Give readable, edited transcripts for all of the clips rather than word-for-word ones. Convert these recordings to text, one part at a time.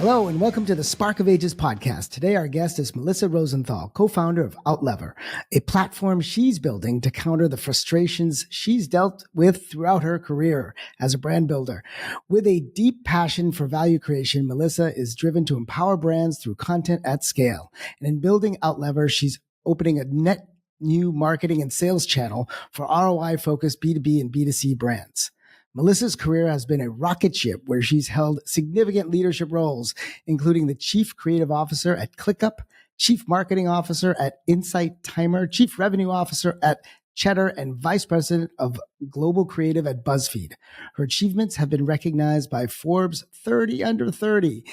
Hello, and welcome to the Spark of Ages podcast. Today, our guest is Melissa Rosenthal, co-founder of Outlever, a platform she's building to counter the frustrations she's dealt with throughout her career as a brand builder. With a deep passion for value creation, Melissa is driven to empower brands through content at scale. And in building Outlever, she's opening a net new marketing and sales channel for ROI-focused B2B and B2C brands. Melissa's career has been a rocket ship where she's held significant leadership roles, including the Chief Creative Officer at ClickUp, Chief Marketing Officer at Insight Timer, Chief Revenue Officer at Cheddar, and Vice President of Global Creative at BuzzFeed. Her achievements have been recognized by Forbes 30 Under 30,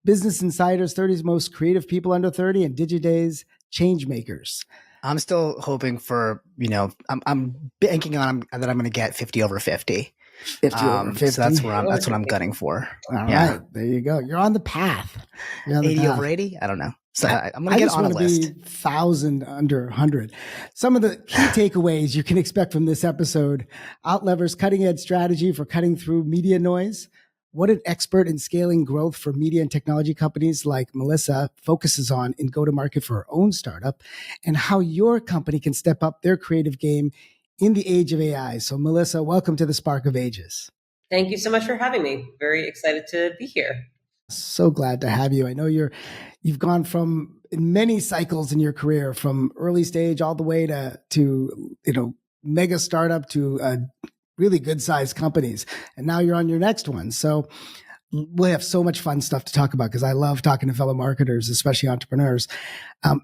Business Insider's 30 Most Creative People Under 30, and Digiday's Changemakers. I'm still hoping for, I'm banking on that I'm going to get 50 over 50. 50 over 50. So that's what I'm gunning for. All right, there you go. You're on the path. You're on the 80 path. over 80? I don't know. So I'm going to get on a list. Be 1,000 under 100. Some of the key takeaways you can expect from this episode: Outlever's cutting-edge strategy for cutting through media noise, what an expert in scaling growth for media and technology companies like Melissa focuses on in go-to-market for her own startup, and how your company can step up their creative game in the age of AI. So Melissa, welcome to the Spark of Ages. Thank you so much for having me. Very excited to be here. So glad to have you. I know you've gone from in many cycles in your career, from early stage all the way to mega startup to really good sized companies. And now you're on your next one. So we'll have so much fun stuff to talk about because I love talking to fellow marketers, especially entrepreneurs.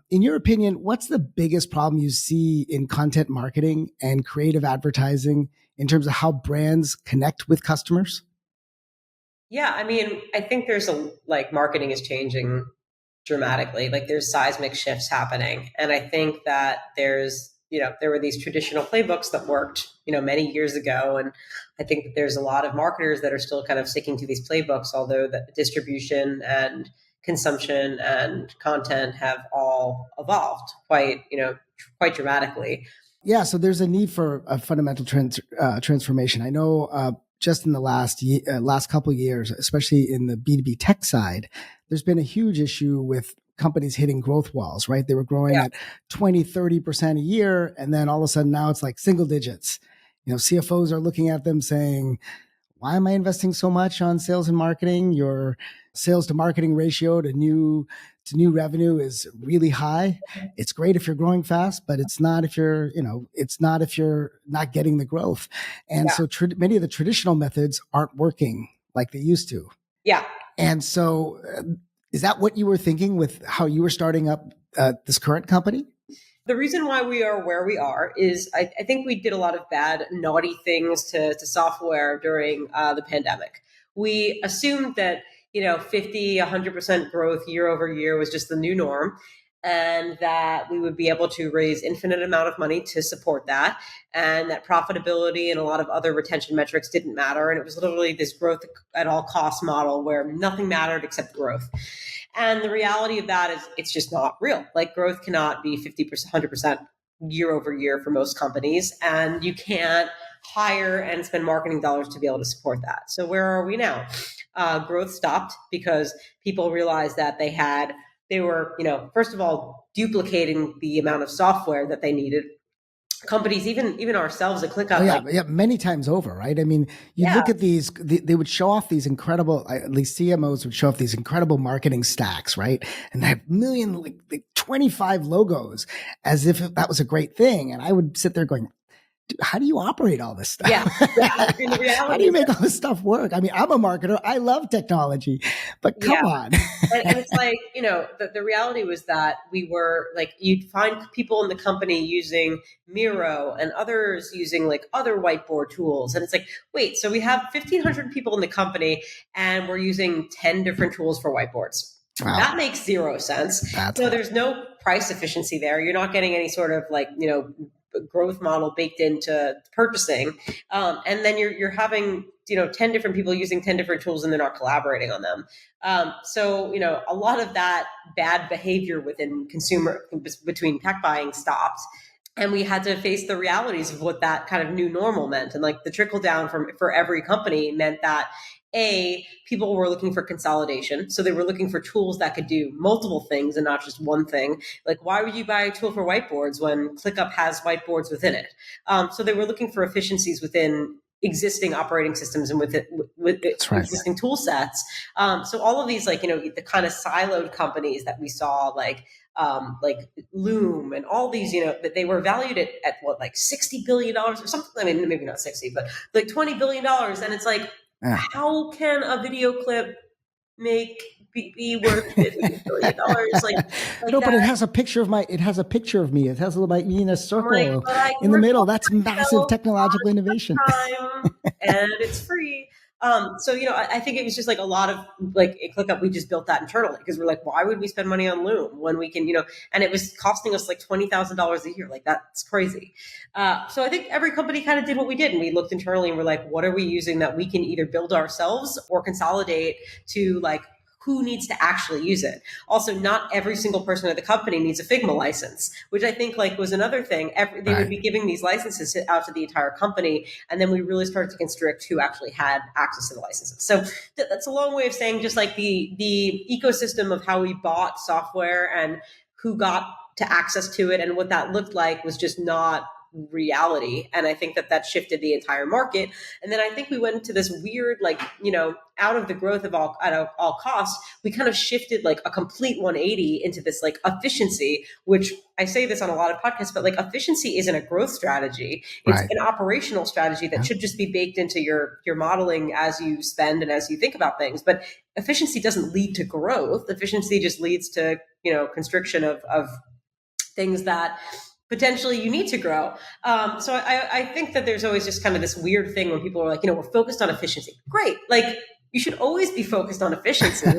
In your opinion, what's the biggest problem you see in content marketing and creative advertising in terms of how brands connect with customers? Yeah, I think marketing is changing dramatically. Like there's seismic shifts happening. And I think that there were these traditional playbooks that worked, many years ago. And I think that there's a lot of marketers that are still kind of sticking to these playbooks, although the distribution and consumption and content have all evolved quite dramatically. Yeah. So there's a need for a fundamental transformation. I know, just in the last couple of years, especially in the B2B tech side, there's been a huge issue with companies hitting growth walls, right? They were growing at 20, 30% a year. And then all of a sudden now it's like single digits. CFOs are looking at them saying, why am I investing so much on sales and marketing? Your sales to marketing ratio to new revenue is really high. It's great if you're growing fast, but it's not if you're not getting the growth. And so many of the traditional methods aren't working like they used to. Yeah. And so is that what you were thinking with how you were starting up this current company? The reason why we are where we are is I think we did a lot of bad, naughty things to software during the pandemic. We assumed that, 50, 100% growth year over year was just the new norm, and that we would be able to raise infinite amount of money to support that, and that profitability and a lot of other retention metrics didn't matter. And it was literally this growth at all costs model where nothing mattered except growth. And the reality of that is it's just not real. Like growth cannot be 50%, 100% year over year for most companies. And you can't hire and spend marketing dollars to be able to support that. So where are we now? Growth stopped because people realized that they were, first of all, duplicating the amount of software that they needed. Companies, even ourselves at ClickUp. Many times over, right? Look at these, they would show off these incredible, at least CMOs would show off these incredible marketing stacks, right? And they have like 25 logos as if that was a great thing. And I would sit there going, how do you operate all this stuff? Yeah. How do you make all this stuff work? I'm a marketer. I love technology, but come on. And it's like, the reality was that we were like, you'd find people in the company using Miro and others using like other whiteboard tools. And it's like, wait, so we have 1,500 people in the company and we're using 10 different tools for whiteboards. Wow. That makes zero sense. So there's no price efficiency there. You're not getting any sort of like, growth model baked into purchasing. And then you're having, 10 different people using 10 different tools and they're not collaborating on them. So, a lot of that bad behavior between tech buying stopped. And we had to face the realities of what that kind of new normal meant. And like the trickle down for every company meant that people were looking for consolidation. So they were looking for tools that could do multiple things and not just one thing. Like, why would you buy a tool for whiteboards when ClickUp has whiteboards within it? So they were looking for efficiencies within existing operating systems and with existing tool sets. So all of these, like, the kind of siloed companies that we saw, like Loom and all these, that they were valued at what, like $60 billion or something. I mean, maybe not 60, but like $20 billion. And it's like, how can a video clip be worth $50 billion? No, but it has a picture of me. It has me in a circle in the middle. That's massive technological innovation. And it's free. So, I think it was just like a lot of like at ClickUp, we just built that internally because we're like, why would we spend money on Loom when we can, and it was costing us like $20,000 a year. Like, that's crazy. So I think every company kind of did what we did, and we looked internally and we're like, what are we using that we can either build ourselves or consolidate to, like, who needs to actually use it? Also, not every single person at the company needs a Figma license, which I think like was another thing. They would be giving these licenses out to the entire company. And then we really started to constrict who actually had access to the licenses. So that's a long way of saying just like the ecosystem of how we bought software and who got to access to it and what that looked like was just not reality. And I think that shifted the entire market. And then I think we went into this weird, like, out of the growth of all costs, we kind of shifted like a complete 180 into this like efficiency, which I say this on a lot of podcasts, but like efficiency isn't a growth strategy. It's an operational strategy that should just be baked into your modeling as you spend and as you think about things. But efficiency doesn't lead to growth. Efficiency just leads to, constriction of things that potentially you need to grow. So I think that there's always just kind of this weird thing when people are like, we're focused on efficiency. Great. Like, you should always be focused on efficiency.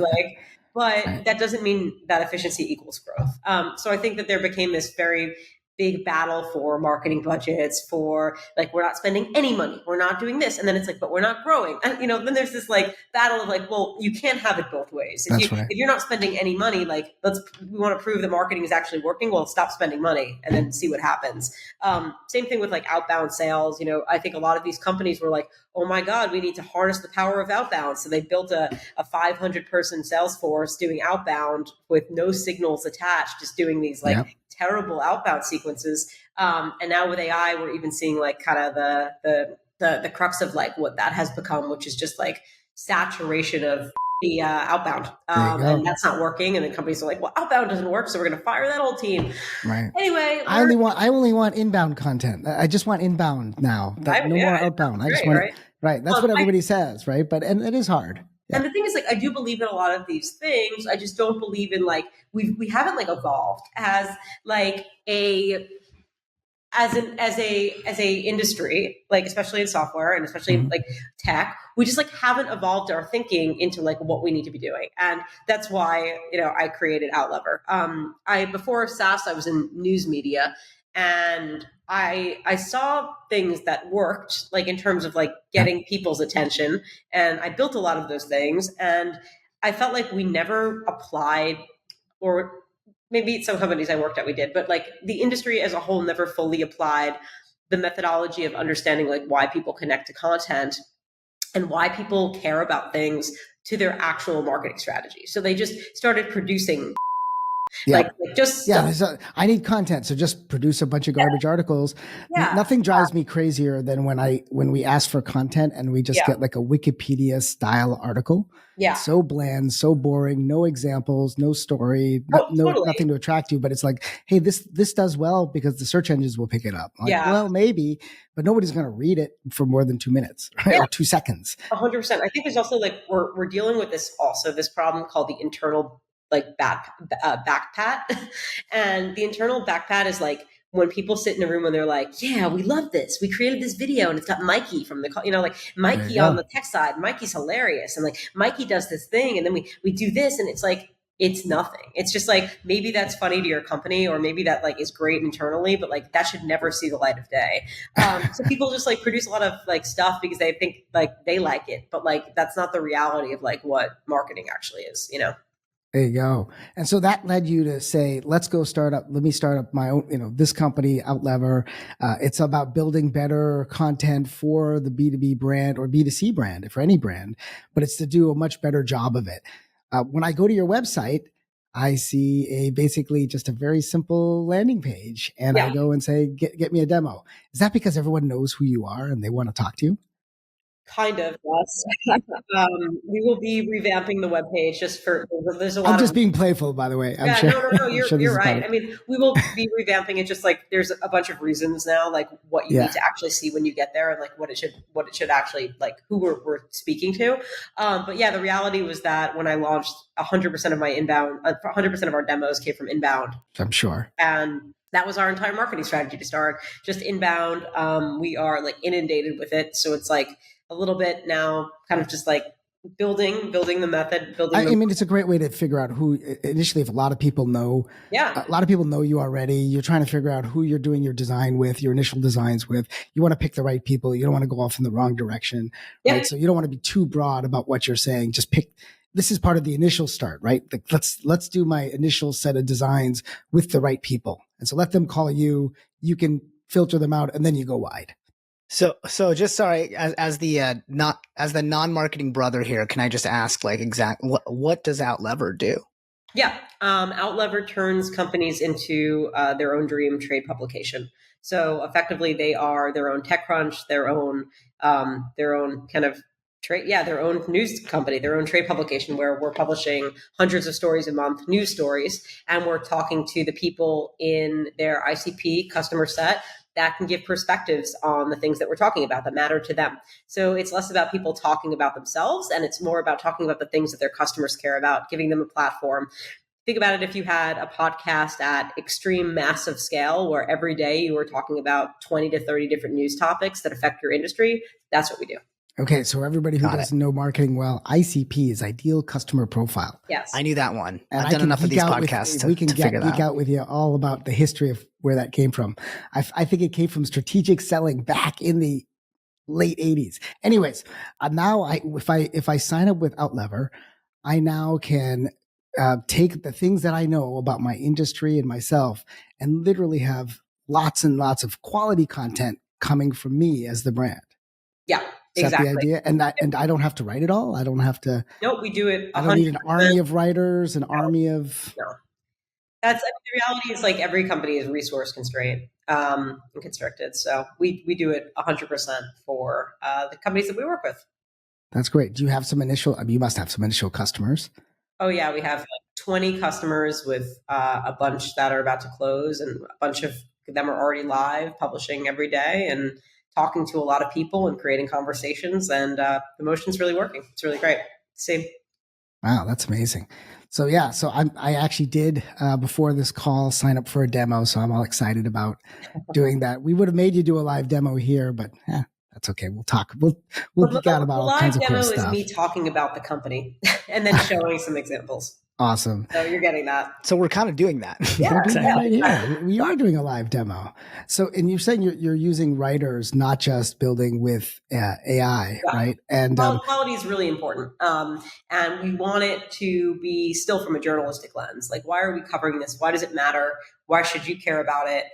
But that doesn't mean that efficiency equals growth. So I think that there became this very big battle for marketing budgets, for like, we're not spending any money, we're not doing this. And then it's like, but we're not growing. And, then there's this like battle of like, well, you can't have it both ways. If you're not spending any money, like, we want to prove that marketing is actually working. Well, stop spending money and then see what happens. Same thing with like outbound sales. I think a lot of these companies were like, oh my God, we need to harness the power of outbound. So they built a 500 person sales force doing outbound with no signals attached, just doing these like terrible outbound sequences. And now with AI, we're even seeing like kind of the crux of like what that has become, which is just like saturation of the outbound. And that's not working. And then companies are like, well, outbound doesn't work, so we're going to fire that whole team. Right. Anyway, I only want inbound content. I just want inbound now. No more outbound. I just want right. That's what everybody says, right? And it is hard. Yeah. And the thing is, like, I do believe in a lot of these things. I just don't believe in like we haven't like evolved as like as a industry, like especially in software and especially in like tech, we just like haven't evolved our thinking into like what we need to be doing. And that's why, I created Outlever. Before SaaS, I was in news media, and I saw things that worked, like in terms of like getting people's attention. And I built a lot of those things. And I felt like we never applied, or maybe some companies I worked at, we did, but like the industry as a whole never fully applied the methodology of understanding like why people connect to content and why people care about things to their actual marketing strategy. So they just started producing I need content, so just produce a bunch of garbage articles. Nothing drives me crazier than when we ask for content and we just get like a Wikipedia style article. So bland, so boring, no examples, no story, nothing to attract you. But it's like, hey, this does well because the search engines will pick it up. Like, well, maybe, but nobody's going to read it for more than 2 minutes, right? Or 2 seconds. 100%. I think there's also like we're dealing with this problem called the internal like back pat. And the internal back pat is like when people sit in a room and they're like, yeah, we love this. We created this video and it's got Mikey from like Mikey on the tech side. Mikey's hilarious. And like Mikey does this thing. And then we do this. And it's like, it's nothing. It's just like, maybe that's funny to your company, or maybe that like is great internally, but like that should never see the light of day. So people just like produce a lot of like stuff because they think like they like it, but like, that's not the reality of like what marketing actually is, There you go. And so that led you to say, let me start up my own, this company, Outlever. It's about building better content for the B2B brand or B2C brand, for any brand, but it's to do a much better job of it. When I go to your website, I see basically just a very simple landing page, and I go and say, get me a demo. Is that because everyone knows who you are and they want to talk to you? Kind of, yes. We will be revamping the webpage just for, there's a lot I'm just being playful, by the way. I'm sure. No, you're right. I mean, we will be revamping it, just like there's a bunch of reasons now, like what you need to actually see when you get there, and like what it should actually, like who we're speaking to. But yeah, the reality was that when I launched, 100% of my inbound, 100% of our demos came from inbound. I'm sure. And that was our entire marketing strategy to start, just inbound. We are like inundated with it. So it's like a little bit now kind of just like building the method, I mean, it's a great way to figure out who initially, if a lot of people know, a lot of people know you already, you're trying to figure out who you're doing your design with, your initial designs with. You want to pick the right people. You don't want to go off in the wrong direction, right? So you don't want to be too broad about what you're saying. Just pick, this is part of the initial start, right? Like let's do my initial set of designs with the right people. And so let them call you, you can filter them out, and then you go wide. So just sorry, as the non-marketing brother here, can I just ask, like, what does Outlever do? Yeah, Outlever turns companies into their own dream trade publication. So effectively, they are their own TechCrunch, their own kind of trade, their own news company, their own trade publication, where we're publishing hundreds of stories a month, news stories, and we're talking to the people in their ICP customer set that can give perspectives on the things that we're talking about that matter to them. So it's less about people talking about themselves, and it's more about talking about the things that their customers care about, giving them a platform. Think about it, if you had a podcast at extreme massive scale where every day you were talking about 20 to 30 different news topics that affect your industry, that's what we do. Okay, so everybody who doesn't know marketing well, ICP is Ideal Customer Profile. Yes. I knew that one. And I've done enough of these podcasts we can geek out with you all about the history of where that came from. I think it came from strategic selling back in the late 80s. Anyways, now if I sign up with Outlever, I now can take the things that I know about my industry and myself and literally have lots and lots of quality content coming from me as the brand. Yeah. Is exactly. that the idea? And I don't have to write it all. I don't have to. No, we do it. 100%. I don't need an army of writers, an army of. No. The reality is, like, every company is resource constrained and constricted. So we do it 100% for the companies that we work with. That's great. Do you have some initial? I mean, you must have some initial customers. Oh yeah, we have 20 customers with a bunch that are about to close, and a bunch of them are already live, publishing every day, and talking to a lot of people and creating conversations, and the motion's really working. It's really great to see. Wow, that's amazing. So yeah, so I actually did before this call sign up for a demo, so I'm all excited about doing that. We would have made you do a live demo here, but that's okay. We'll talk. We'll geek out about all kinds of cool stuff. The live demo is me talking about the company and then showing some examples. Awesome. So you're getting that. So we're kind of doing that. We are doing a live demo. So, and you're saying you're using writers, not just building with AI, right? And quality is really important. And we want it to be still from a journalistic lens. Like, why are we covering this? Why does it matter? Why should you care about it?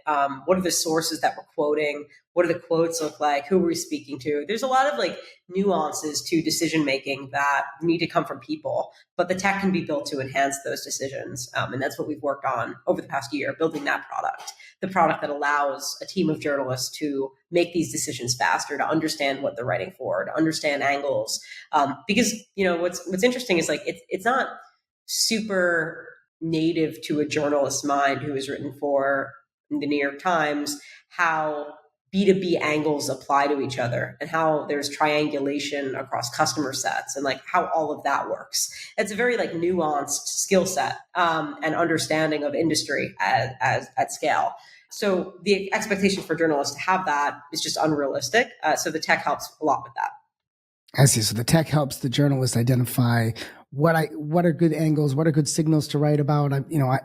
What are the sources that we're quoting? What do the quotes look like? Who are we speaking to? There's a lot of like nuances to decision making that need to come from people, but the tech can be built to enhance those decisions. And that's what we've worked on over the past year, building that product, the product that allows a team of journalists to make these decisions faster, to understand what they're writing for, to understand angles. Because, what's interesting is, like, it's not super native to a journalist's mind who has written for the New York Times how B2B angles apply to each other, and how there's triangulation across customer sets, and like how all of that works. It's a very like nuanced skill set and understanding of industry at scale. So the expectation for journalists to have that is just unrealistic. So the tech helps a lot with that. I see. So the tech helps the journalist identify what are good angles, what are good signals to write about.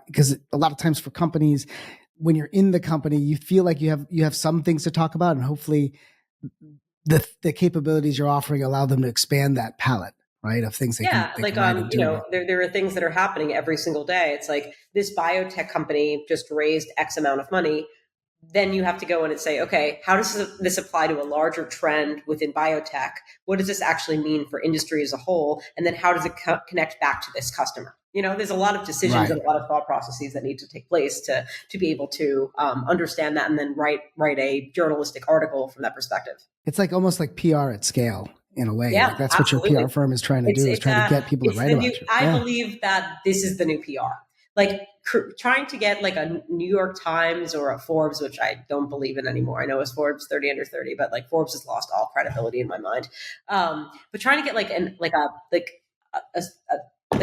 Because a lot of times for companies, when you're in the company, you feel like you have some things to talk about, and hopefully the capabilities you're offering allow them to expand that palette, right? Of things they Yeah, can like write and do. there are things that are happening every single day. It's like this biotech company just raised X amount of money. Then you have to go in and say, okay, how does this apply to a larger trend within biotech? What does this actually mean for industry as a whole? And then how does it connect back to this customer? There's a lot of decisions and a lot of thought processes that need to take place to be able to understand that and then write a journalistic article from that perspective. It's like almost like PR at scale in a way. Yeah, like that's absolutely. what your PR firm is trying to do, is trying to get people to write about you. I believe that this is the new PR. Like trying to get like a New York Times or a Forbes, which I don't believe in anymore. I know it's Forbes 30 under 30, but like Forbes has lost all credibility in my mind. But trying to get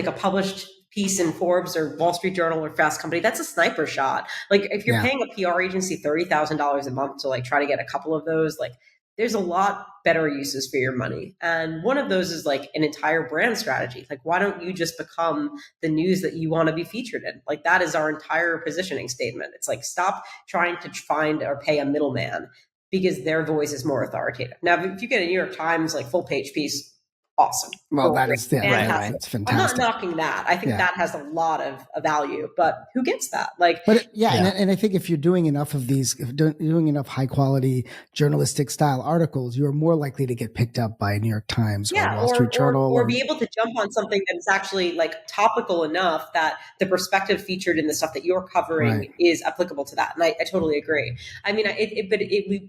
a published piece in Forbes or Wall Street Journal or Fast Company, that's a sniper shot. Like if you're paying a PR agency $30,000 a month to like try to get a couple of those, like there's a lot better uses for your money. And one of those is like an entire brand strategy. Like, why don't you just become the news that you want to be featured in? Like, that is our entire positioning statement. It's like, stop trying to find or pay a middleman because their voice is more authoritative. Now, if you get a New York Times, like full page piece, awesome. Well, that is right. It's fantastic. I'm not knocking that. I think that has a lot of value, but who gets that? Like, and I think if you're doing enough of these, if doing enough high quality journalistic style articles, you're more likely to get picked up by New York Times or Wall Street Journal, or be able to jump on something that is actually like topical enough that the perspective featured in the stuff that you're covering is applicable to that. And I totally agree. I mean,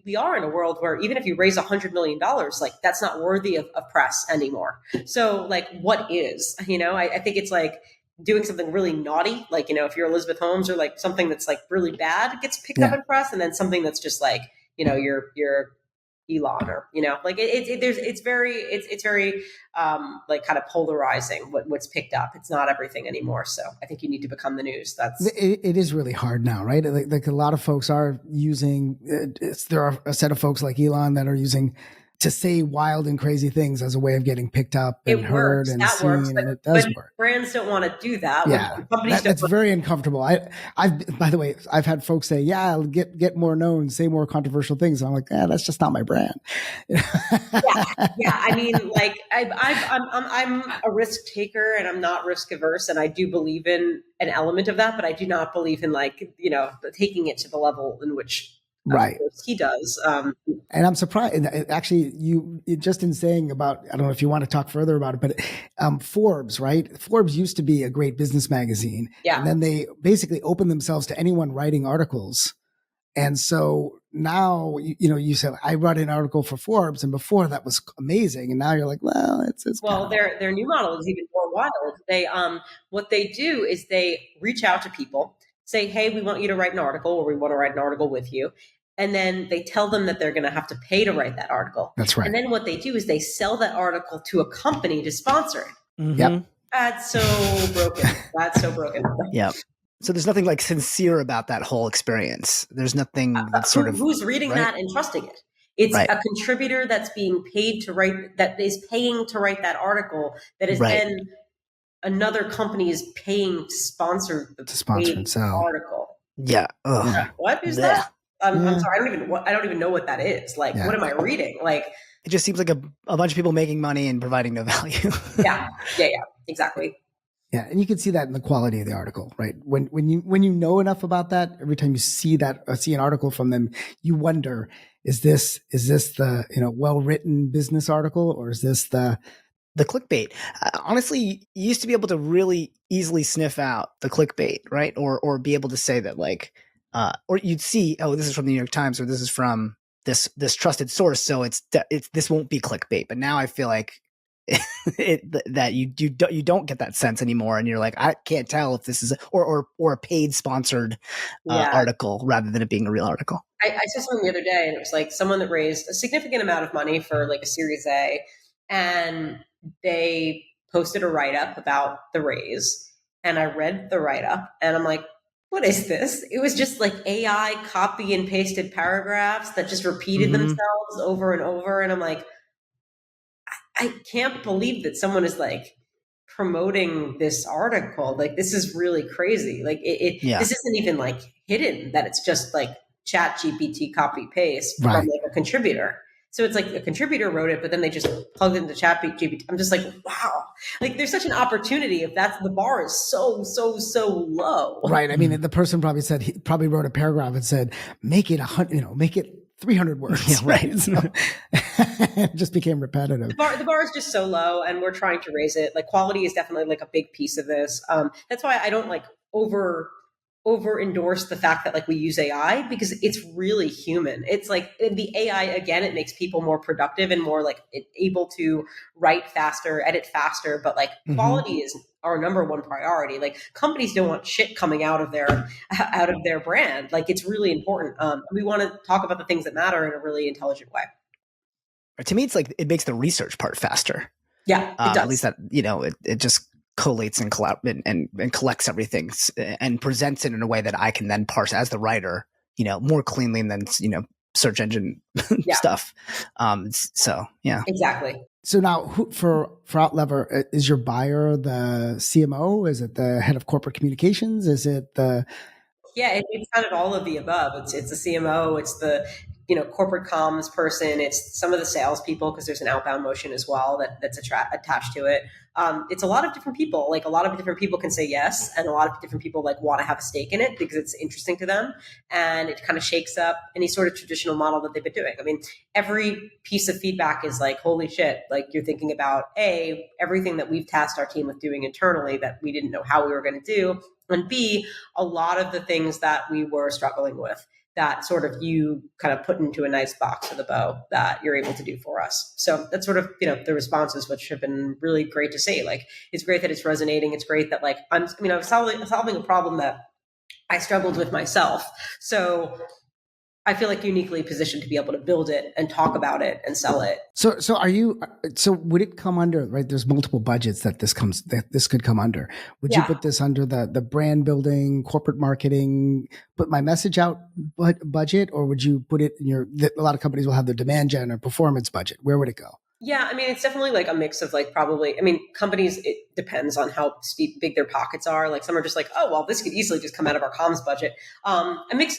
we are in a world where even if you raise $100 million, like that's not worthy of press anymore. So like what is, I think it's like doing something really naughty, like, if you're Elizabeth Holmes, or like something that's like really bad gets picked up in press, and then something that's just like, you're Elon, or, like it's very like kind of polarizing what's picked up. It's not everything anymore. So I think you need to become the news. It is really hard now, right? Like a lot of folks are using, there are a set of folks like Elon that are using to say wild and crazy things as a way of getting picked up and heard and seen, and it does work. Brands don't want to do that. Yeah, that's very uncomfortable. By the way, I've had folks say, "Yeah, I'll get more known, say more controversial things," and I'm like, that's just not my brand. Yeah. I mean, like I'm a risk taker, and I'm not risk averse, and I do believe in an element of that, but I do not believe in like taking it to the level in which. He does. And I'm surprised. Actually, you just in saying about, I don't know if you want to talk further about it, but Forbes, right? Forbes used to be a great business magazine. Yeah. And then they basically opened themselves to anyone writing articles. And so now, you said, I wrote an article for Forbes, and before that was amazing. And now you're like, well, it's well, their new model is even more wild. They, what they do is they reach out to people, say, hey, we want you to write an article, or we want to write an article with you. And then they tell them that they're going to have to pay to write that article. That's right. And then what they do is they sell that article to a company to sponsor it. Mm-hmm. Yep. That's so broken. Yep. So there's nothing like sincere about that whole experience. There's nothing that's sort of who's reading that and trusting it. It's a contributor that's being paid to write, that is paying to write that article, that is then another company is paying to sponsor the article. Yeah. What is that? I'm sorry. I don't even know what that is. Like, what am I reading? Like, it just seems like a bunch of people making money and providing no value. Yeah, exactly. Yeah, and you can see that in the quality of the article, right? When you know enough about that, every time you see an article from them, you wonder, is this the well written business article, or is this the clickbait? Honestly, you used to be able to really easily sniff out the clickbait, right? Or be able to say that like. Or you'd see, oh, this is from the New York Times, or this is from this trusted source, so it's this won't be clickbait. But now I feel like that you don't get that sense anymore, and you're like, I can't tell if this is or a paid sponsored article rather than it being a real article. I saw something the other day, and it was like someone that raised a significant amount of money for like a Series A, and they posted a write up about the raise, and I read the write up, and I'm like, what is this? It was just like AI copy and pasted paragraphs that just repeated themselves over and over. And I'm like, I can't believe that someone is like promoting this article. Like, this is really crazy. Like this isn't even like hidden, that it's just like Chat GPT copy paste from like a contributor. So it's like a contributor wrote it, but then they just plugged it into ChatGPT. I'm just like, wow, like there's such an opportunity if that's the bar is so low. Right. I mean, the person probably said, he probably wrote a paragraph and said, make it 100, make it 300 words. Yeah, right. So it just became repetitive. The bar is just so low, and we're trying to raise it. Like quality is definitely like a big piece of this. That's why I don't like over endorse the fact that like we use AI, because it's really human. It's like the AI, again, it makes people more productive and more like able to write faster, edit faster, but like quality is our number one priority. Like companies don't want shit coming out of their brand. Like it's really important. We want to talk about the things that matter in a really intelligent way. To me, it's like it makes the research part faster. Yeah, it does. At least that, it just collates and collects everything and presents it in a way that I can then parse as the writer, more cleanly than, search engine stuff. So, yeah. Exactly. So now for Outlever, is your buyer the CMO? Is it the head of corporate communications? Is it the... Yeah, it's kind of all of the above. It's the CMO, it's the corporate comms person, it's some of the salespeople, because there's an outbound motion as well that's attached to it. It's a lot of different people. Like a lot of different people can say yes, and a lot of different people like want to have a stake in it because it's interesting to them, and it kind of shakes up any sort of traditional model that they've been doing. I mean, every piece of feedback is like, holy shit! Like you're thinking about everything that we've tasked our team with doing internally that we didn't know how we were going to do, and B, a lot of the things that we were struggling with that sort of you kind of put into a nice box with a bow that you're able to do for us. So that's sort of, the responses, which have been really great to see. Like, it's great that it's resonating. It's great that like, I'm solving a problem that I struggled with myself. So I feel like uniquely positioned to be able to build it and talk about it and sell it. So would it come under, right? There's multiple budgets that this could come under. Would you put this under the brand building, corporate marketing, put my message out budget, or would you put it in a lot of companies will have the demand gen or performance budget. Where would it go? Yeah, I mean, it's definitely like a mix of like companies, it depends on how big their pockets are. Like some are just like, oh, well, this could easily just come out of our comms budget.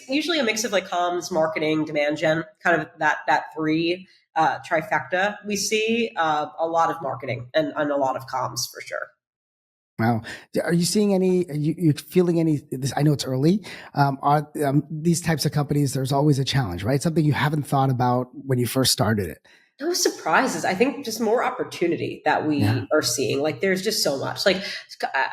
Usually a mix of like comms, marketing, demand gen, kind of that three trifecta we see. A lot of marketing and a lot of comms for sure. Wow. Are you seeing you feeling any, I know it's early, are these types of companies, there's always a challenge, right? Something you haven't thought about when you first started it. No surprises. I think just more opportunity that we are seeing. Like there's just so much. Like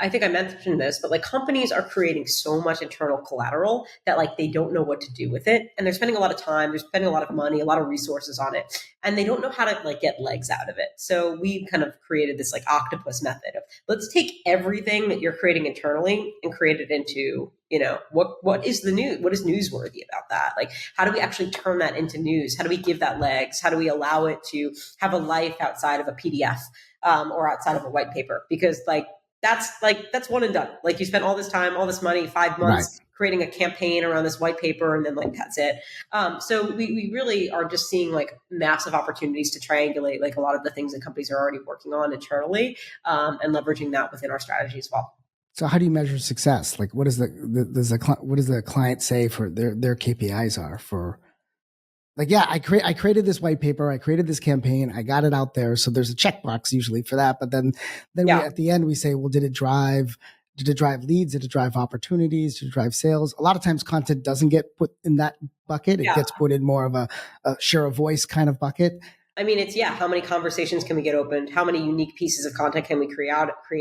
I think I mentioned this, but like companies are creating so much internal collateral that like they don't know what to do with it, and they're spending a lot of time, they're spending a lot of money, a lot of resources on it, and they don't know how to like get legs out of it. So we kind of created this like octopus method of let's take everything that you're creating internally and create it into what is the news? What is newsworthy about that? Like, how do we actually turn that into news? How do we give that legs? How do we allow it to have a life outside of a PDF or outside of a white paper? Because that's one and done. Like you spent all this time, all this money, 5 months creating a campaign around this white paper, and then like that's it. So we really are just seeing like massive opportunities to triangulate like a lot of the things that companies are already working on internally and leveraging that within our strategy as well. So how do you measure success? Like what does the client say for their KPIs are for like, I created this white paper, I created this campaign, I got it out there. So there's a checkbox usually for that. But then we, at the end we say, well, did it drive leads? Did it drive opportunities? Did it drive sales? A lot of times content doesn't get put in that bucket. It gets put in more of a share of voice kind of bucket. I mean, it's, how many conversations can we get opened? How many unique pieces of content can we create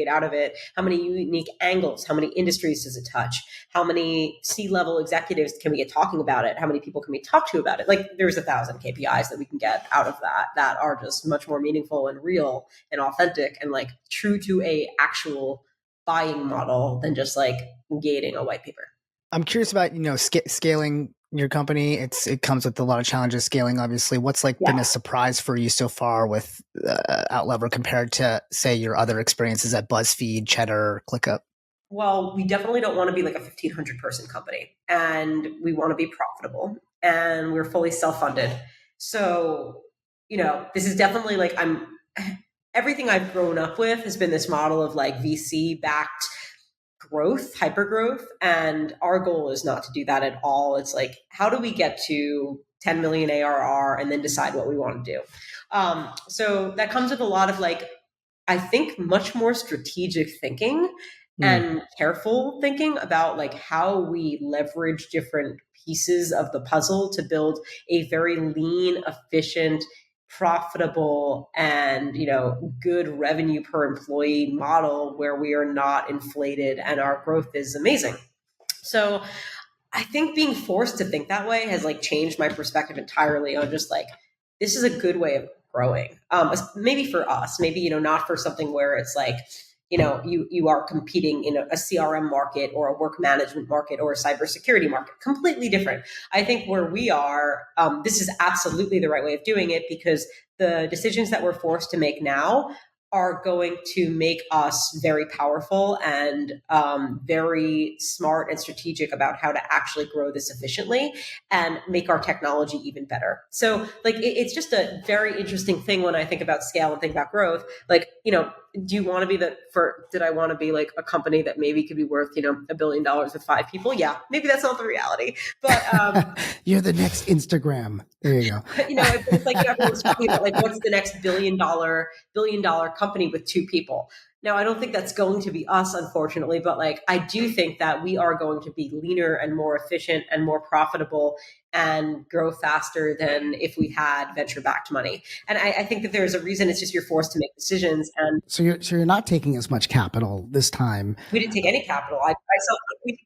out of it? How many unique angles? How many industries does it touch? How many C-level executives can we get talking about it? How many people can we talk to about it? Like there's 1,000 KPIs that we can get out of that are just much more meaningful and real and authentic and like true to a actual buying model than just like gating a white paper. I'm curious about, scaling your company. It comes with a lot of challenges scaling, obviously. What's been a surprise for you so far with Outlever compared to, say, your other experiences at BuzzFeed, Cheddar, ClickUp? Well, we definitely don't want to be like a 1,500 person company, and we want to be profitable, and we're fully self-funded. So, this is definitely like everything I've grown up with has been this model of like VC backed growth, hyper growth. And our goal is not to do that at all. It's like, how do we get to 10 million ARR and then decide what we want to do. So that comes with a lot of like, I think much more strategic thinking and careful thinking about like how we leverage different pieces of the puzzle to build a very lean, efficient, profitable, and good revenue per employee model where we are not inflated and our growth is amazing. So I think being forced to think that way has like changed my perspective entirely on just like, this is a good way of growing. Maybe for us, maybe, not for something where it's like, you are competing in a CRM market or a work management market or a cybersecurity market, completely different. I think where we are, this is absolutely the right way of doing it because the decisions that we're forced to make now are going to make us very powerful and very smart and strategic about how to actually grow this efficiently and make our technology even better. So like, it's just a very interesting thing when I think about scale and think about growth. Like, do you want to be did I want to be like a company that maybe could be worth, $1 billion with 5 people? Yeah, maybe that's not the reality, but you're the next Instagram. There you go. It's like everyone's talking about like, what's the next billion dollar company with 2 people? Now, I don't think that's going to be us, unfortunately, but like, I do think that we are going to be leaner and more efficient and more profitable and grow faster than if we had venture-backed money. And I think that there's a reason. It's just you're forced to make decisions. And so you're not taking as much capital this time. We didn't take any capital.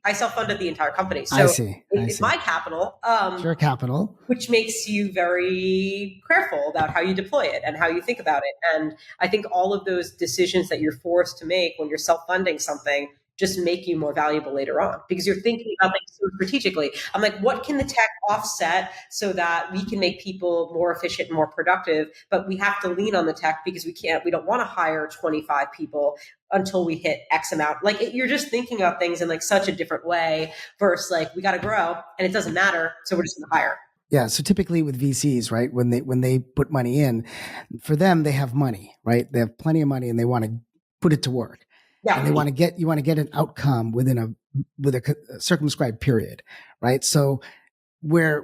I self-funded the entire company. So I see. It's my capital. Your capital. Which makes you very careful about how you deploy it and how you think about it. And I think all of those decisions that you're forced to make when you're self-funding something just make you more valuable later on because you're thinking about things so strategically. I'm like, what can the tech offset so that we can make people more efficient and more productive? But we have to lean on the tech because we don't want to hire 25 people until we hit X amount. Like you're just thinking about things in like such a different way versus like, we got to grow and it doesn't matter. So we're just going to hire. Yeah. So typically with VCs, right, when they put money in, for them, they have money, right? They have plenty of money and they want to put it to work. Yeah. And you want to get an outcome with a circumscribed period, right? So where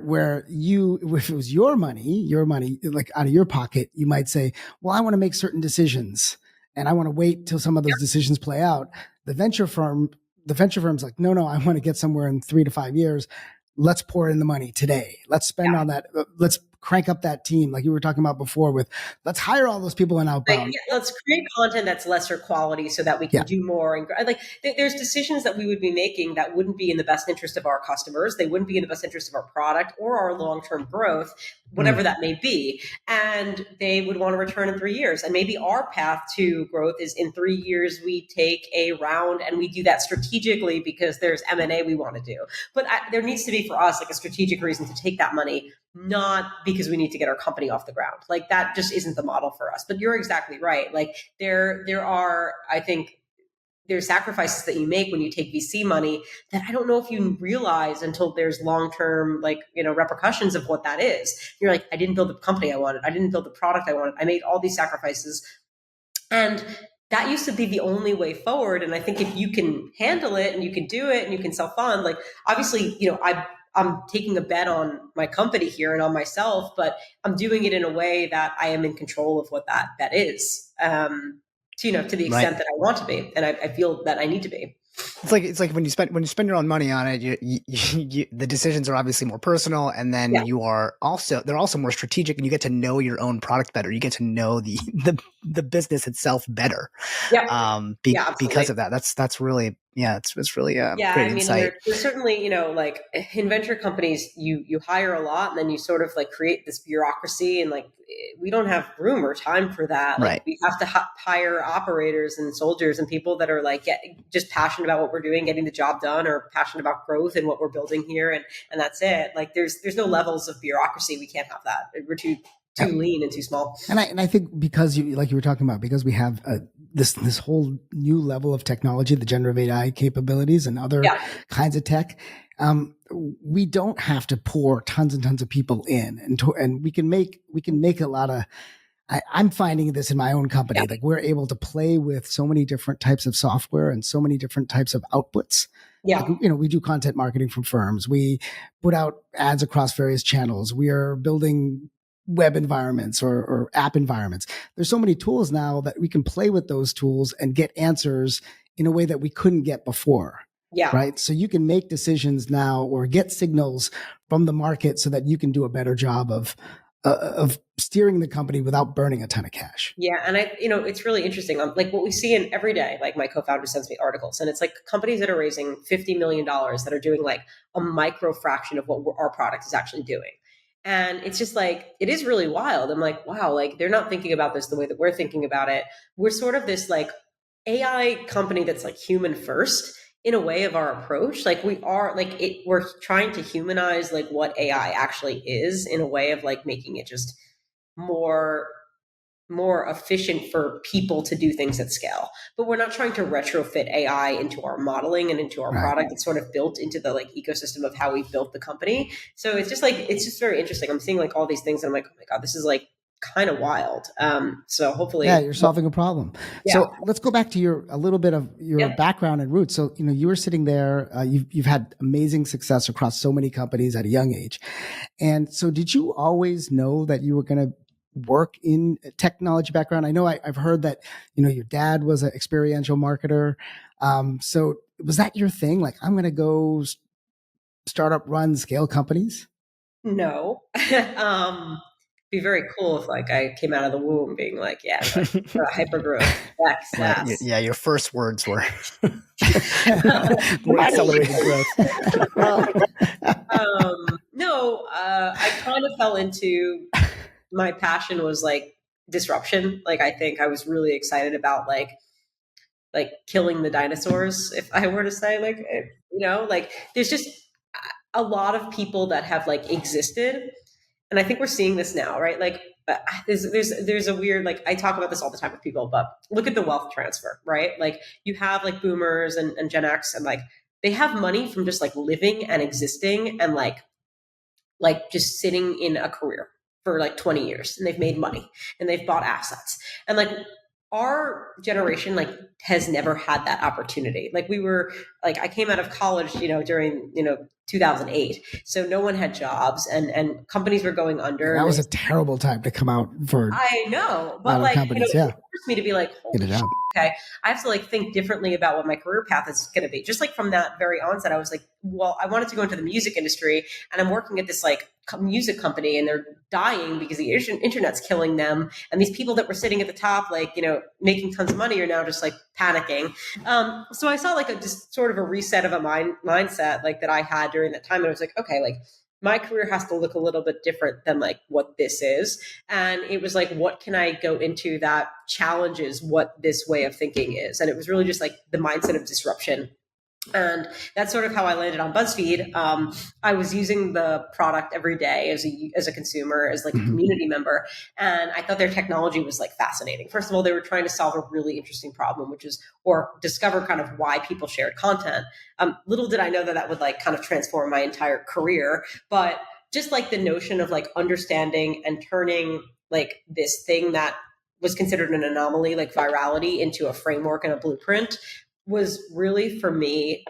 if it was your money, like out of your pocket, you might say, well, I want to make certain decisions and I want to wait till some of those decisions play out. The venture firm's like, no, I want to get somewhere in 3 to 5 years. Let's pour in the money today. Let's spend on that. Let's crank up that team like you were talking about before with let's hire all those people in outbound. Let's create content that's lesser quality so that we can do more. And like there's decisions that we would be making that wouldn't be in the best interest of our customers. They wouldn't be in the best interest of our product or our long-term growth, whatever that may be. And they would want to return in 3 years. And maybe our path to growth is in 3 years, we take a round and we do that strategically because there's M&A we want to do. But there needs to be for us like a strategic reason to take that money, not because we need to get our company off the ground. Like that just isn't the model for us. But you're exactly right. Like there are, I think, there's sacrifices that you make when you take VC money that I don't know if you realize until there's long-term, repercussions of what that is. You're like, I didn't build the company I wanted. I didn't build the product I wanted. I made all these sacrifices. And that used to be the only way forward. And I think if you can handle it and you can do it and you can self-fund, like obviously, I'm taking a bet on my company here and on myself, but I'm doing it in a way that I am in control of what that bet is. To the extent that I want to be, and I feel that I need to be. It's like when you spend your own money on it, you the decisions are obviously more personal, and then they're also more strategic, and you get to know your own product better. You get to know the business itself better. Because of that. That's really it's really great insight. There's certainly like in venture companies, you hire a lot, and then you sort of like create this bureaucracy, and like we don't have room or time for that. Like we have to hire operators and soldiers and people that are like just passionate about what we're doing, getting the job done, or passionate about growth and what we're building here, and that's it. Like there's no levels of bureaucracy. We can't have that. We're too lean and too small. And I think because you were talking about, because we have this whole new level of technology, the generative AI capabilities and other kinds of tech, we don't have to pour tons and tons of people in, and we can make a lot of I'm finding this in my own company. Like we're able to play with so many different types of software and so many different types of outputs. Yeah. Like, we do content marketing from firms. We put out ads across various channels. We are building web environments or app environments. There's so many tools now that we can play with those tools and get answers in a way that we couldn't get before. Yeah. Right. So you can make decisions now or get signals from the market so that you can do a better job of steering the company without burning a ton of cash. Yeah. And it's really interesting. Like what we see in every day, like my co-founder sends me articles and it's like companies that are raising $50 million that are doing like a micro fraction of what our product is actually doing. And it's just like, it is really wild. I'm like, wow, like they're not thinking about this the way that we're thinking about it. We're sort of this like AI company that's like human first in a way of our approach. Like we are like we're trying to humanize like what AI actually is in a way of like making it just more efficient for people to do things at scale. But we're not trying to retrofit AI into our modeling and into our product. It's sort of built into the like ecosystem of how we've built the company. So it's just very interesting. I'm seeing like all these things and I'm like, oh my God, this is like kind of wild. So hopefully, you're solving a problem. Yeah. So let's go back to a little bit of your background and roots. So, you were sitting there, you've had amazing success across so many companies at a young age. And so did you always know that you were going to work in technology background? I know I've heard that, your dad was an experiential marketer. So was that your thing? Like, I'm going to go startup, run, scale companies? No. Be very cool if like I came out of the womb being like, hypergrowth, SaaS. Yeah, your first words were accelerated growth. No, I kind of fell into my passion was like disruption. Like I think I was really excited about like killing the dinosaurs. If I were to say like, like there's just a lot of people that have like existed. And I think we're seeing this now, right? Like there's a weird, like I talk about this all the time with people, but look at the wealth transfer, right? Like you have like boomers and Gen X and like they have money from just like living and existing and like just sitting in a career for like 20 years and they've made money and they've bought assets. And like our generation like has never had that opportunity. Like we were like, I came out of college, during, 2008. So no one had jobs and companies were going under. That was a terrible time to come out for. I know, but like, companies, it forced me to be like, holy get a job. Okay, I have to like think differently about what my career path is going to be. Just like from that very onset, I was like, well, I wanted to go into the music industry and I'm working at this like music company and they're dying because the internet's killing them. And these people that were sitting at the top, like, making tons of money are now just like panicking. So I saw like just sort of a reset of a mindset like that I had during that time. And I was like, okay, like my career has to look a little bit different than like what this is. And it was like, what can I go into that challenges what this way of thinking is? And it was really just like the mindset of disruption. And that's sort of how I landed on BuzzFeed. I was using the product every day as a consumer, as like a community member. And I thought their technology was like fascinating. First of all, they were trying to solve a really interesting problem, or discover kind of why people shared content. Little did I know that would like kind of transform my entire career. But just like the notion of like understanding and turning like this thing that was considered an anomaly, like virality, into a framework and a blueprint was really for me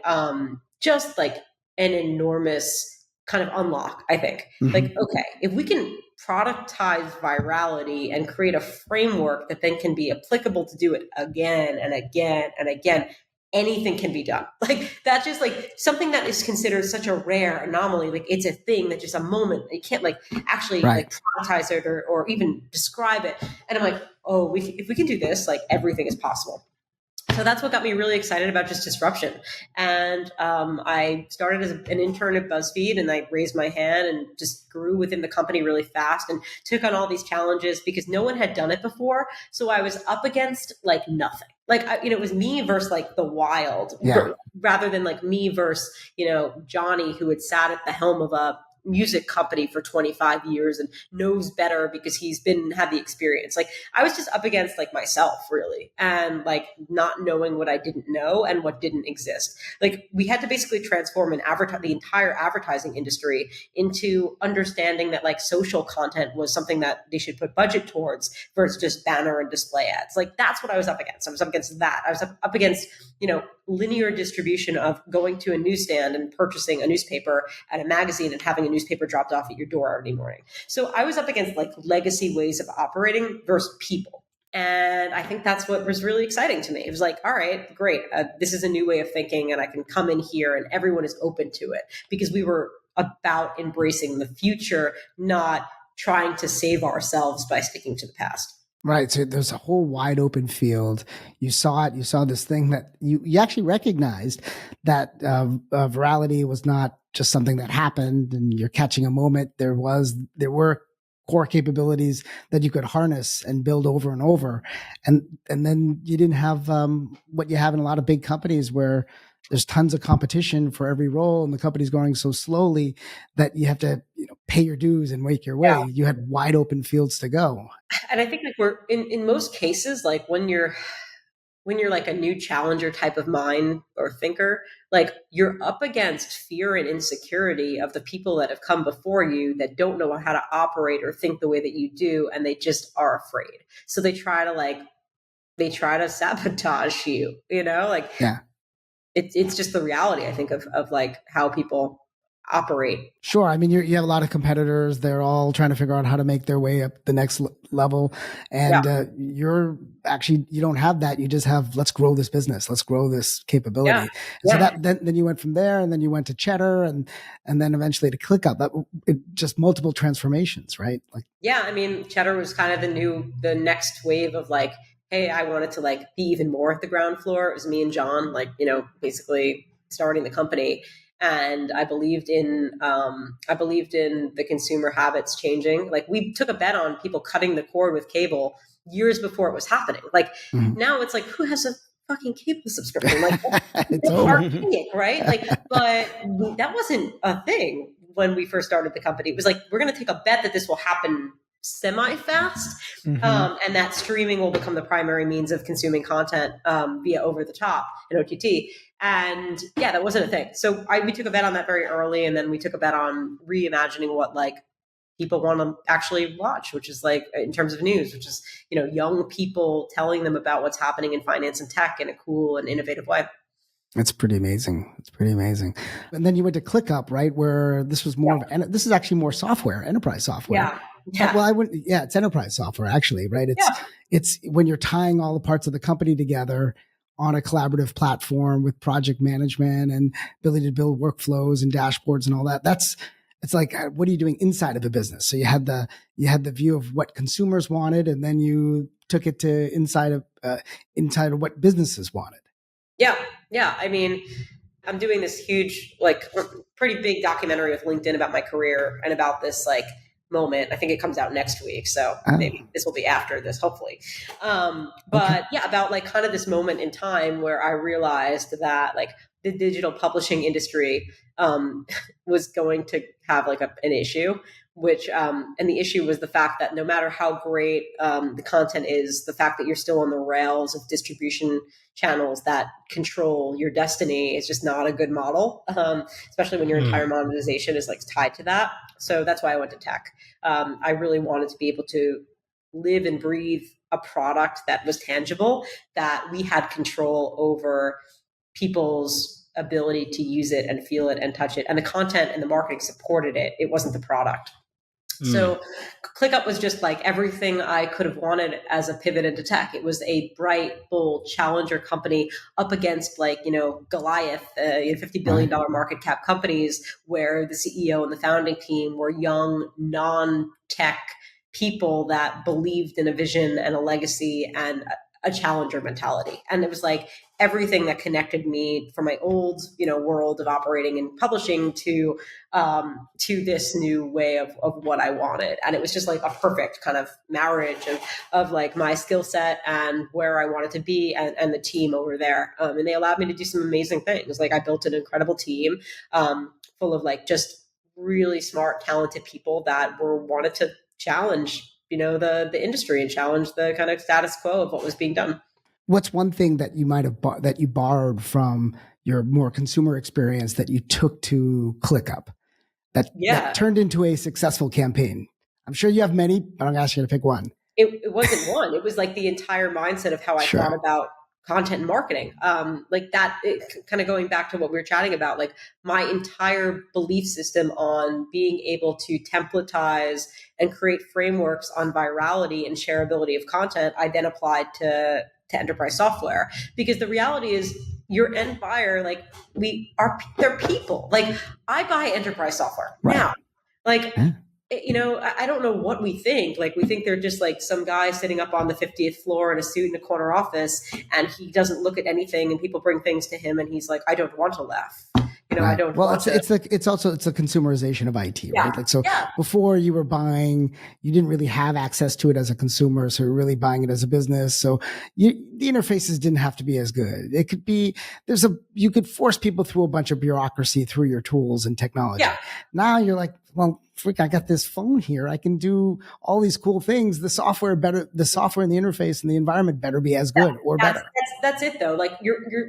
just like an enormous kind of unlock, I think. Like, okay, if we can productize virality and create a framework that then can be applicable to do it again and again and again, anything can be done. Like that's just like something that is considered such a rare anomaly. Like it's a thing that just a moment, you can't like actually like productize it or even describe it. And I'm like, oh, if we can do this, like everything is possible. So that's what got me really excited about just disruption. And I started as an intern at BuzzFeed and I raised my hand and just grew within the company really fast and took on all these challenges because no one had done it before. So I was up against like nothing. Like, it was me versus like the wild rather than like me versus, Johnny who had sat at the helm of a music company for 25 years and knows better because he's had the experience. Like I was just up against like myself really, and like not knowing what I didn't know and what didn't exist. Like we had to basically transform the entire advertising industry into understanding that like social content was something that they should put budget towards versus just banner and display ads. Like that's what I was up against. I was up against that. I was up against, linear distribution of going to a newsstand and purchasing a newspaper and a magazine and having a newspaper dropped off at your door every morning. So I was up against like legacy ways of operating versus people. And I think that's what was really exciting to me. It was like, all right, great. This is a new way of thinking and I can come in here and everyone is open to it, because we were about embracing the future, not trying to save ourselves by sticking to the past. Right. So there's a whole wide open field. You saw it. You saw this thing that you actually recognized that virality was not just something that happened and you're catching a moment. There were core capabilities that you could harness and build over and over. And then you didn't have what you have in a lot of big companies where there's tons of competition for every role and the company's growing so slowly that you have to pay your dues and make your way. Yeah. You had wide open fields to go. And I think like we're in most cases, like when you're like a new challenger type of mind or thinker, like you're up against fear and insecurity of the people that have come before you that don't know how to operate or think the way that you do. And they just are afraid. So they try to sabotage you, like, yeah. It's just the reality, I think, of like how people operate. Sure. I mean, you have a lot of competitors. They're all trying to figure out how to make their way up the next level. And you don't have that. You just have, let's grow this business. Let's grow this capability. Yeah. So then you went from there, and then you went to Cheddar, and then eventually to ClickUp. Just multiple transformations, right? Like, yeah. I mean, Cheddar was kind of the next wave of like, hey, I wanted to like be even more at the ground floor. It was me and John, like, basically starting the company. And I believed in the consumer habits changing. Like we took a bet on people cutting the cord with cable years before it was happening. Like now it's like, who has a fucking cable subscription? Like it's archaic, right? Like, but that wasn't a thing when we first started the company. It was like, we're going to take a bet that this will happen semi-fast, and that streaming will become the primary means of consuming content via over the top and OTT. And yeah, that wasn't a thing. So we took a bet on that very early, and then we took a bet on reimagining what like people want to actually watch, which is like in terms of news, which is young people telling them about what's happening in finance and tech in a cool and innovative way. It's pretty amazing. And then you went to ClickUp, right? Where this was more of, this is actually more software, enterprise software. Yeah. Yeah. Well, it's enterprise software actually, right? It's when you're tying all the parts of the company together on a collaborative platform with project management and ability to build workflows and dashboards and all that. It's like, what are you doing inside of a business? So you had the view of what consumers wanted, and then you took it to inside of what businesses wanted. Yeah. Yeah. I mean, I'm doing this huge, like pretty big documentary of LinkedIn about my career and about this like moment. I think it comes out next week. So maybe this will be after this, hopefully. But yeah, about like kind of this moment in time where I realized that like the digital publishing industry was going to have like an issue, which, and the issue was the fact that no matter how great the content is, the fact that you're still on the rails of distribution channels that control your destiny is just not a good model, especially when your entire monetization is like tied to that. So that's why I went to tech. I really wanted to be able to live and breathe a product that was tangible, that we had control over people's ability to use it and feel it and touch it. And the content and the marketing supported it. It wasn't the product. So ClickUp was just like everything I could have wanted as a pivot into tech. It was a bright, bold challenger company up against like, Goliath, $50 billion market cap companies where the CEO and the founding team were young, non-tech people that believed in a vision and a legacy and a challenger mentality. And it was like everything that connected me from my old, world of operating and publishing to this new way of what I wanted. And it was just like a perfect kind of marriage of like my skill set and where I wanted to be and the team over there. And they allowed me to do some amazing things. Like I built an incredible team full of like just really smart, talented people that wanted to challenge, the industry and challenge the kind of status quo of what was being done. What's one thing that you might have that you borrowed from your more consumer experience that you took to ClickUp that turned into a successful campaign? I'm sure you have many, but I'm asking you to pick one. It wasn't one. It was like the entire mindset of how I thought about content and marketing. Like that, kind of going back to what we were chatting about, like my entire belief system on being able to templatize and create frameworks on virality and shareability of content, I then applied to enterprise software, because the reality is your end buyer, like they're people. Like I buy enterprise software now, like, I don't know what we think. Like we think they're just like some guy sitting up on the 50th floor in a suit in a corner office, and he doesn't look at anything, and people bring things to him, and he's like, I don't want to laugh. I don't. Well, it's a consumerization of IT, right? Like so, before you were buying, you didn't really have access to it as a consumer, so you're really buying it as a business. So the interfaces didn't have to be as good. It could be you could force people through a bunch of bureaucracy through your tools and technology. Yeah. Now you're like, well, freak, I got this phone here. I can do all these cool things. The software and the interface and the environment better be as good or better. That's it though. Like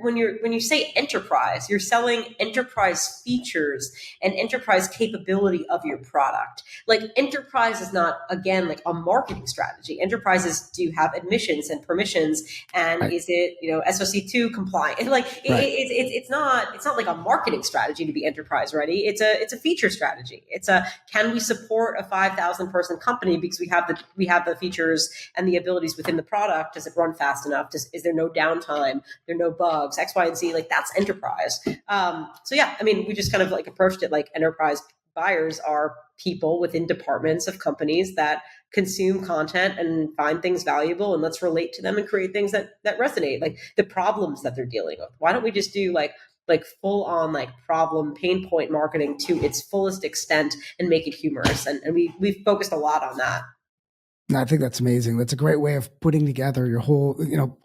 when you say enterprise, you're selling enterprise features and enterprise capability of your product. Like enterprise is not, again, like a marketing strategy. Enterprises do have admissions and permissions, and is it, SOC2 compliant? And like it's not like a marketing strategy to be enterprise ready. It's a feature strategy. Can we support a 5,000 person company because we have the features and the abilities within the product? Does it run fast enough? Is there no downtime? There are no bugs? X, Y, and Z. Like that's enterprise. So yeah, I mean, we just kind of like approached it like enterprise buyers are people within departments of companies that consume content and find things valuable, and let's relate to them and create things that resonate, like the problems that they're dealing with. Why don't we just do like full on like problem pain point marketing to its fullest extent and make it humorous? And we've focused a lot on that. I think that's amazing. That's a great way of putting together your whole,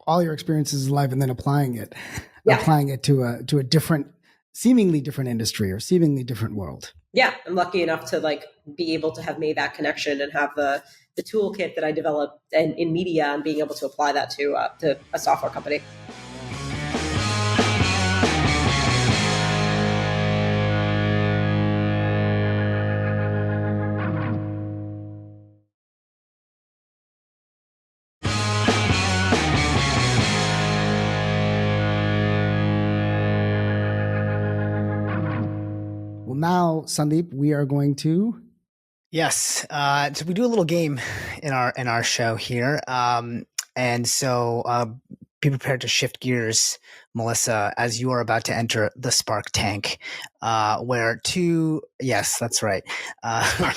all your experiences in life and then applying it to a different, seemingly different industry or seemingly different world. Yeah. I'm lucky enough to like be able to have made that connection and have the toolkit that I developed in media and being able to apply that to a software company. Now, Sandeep, we are going to. Yes. So we do a little game in our show here. And so be prepared to shift gears, Melissa, as you are about to enter the Spark Tank, where yes, that's right.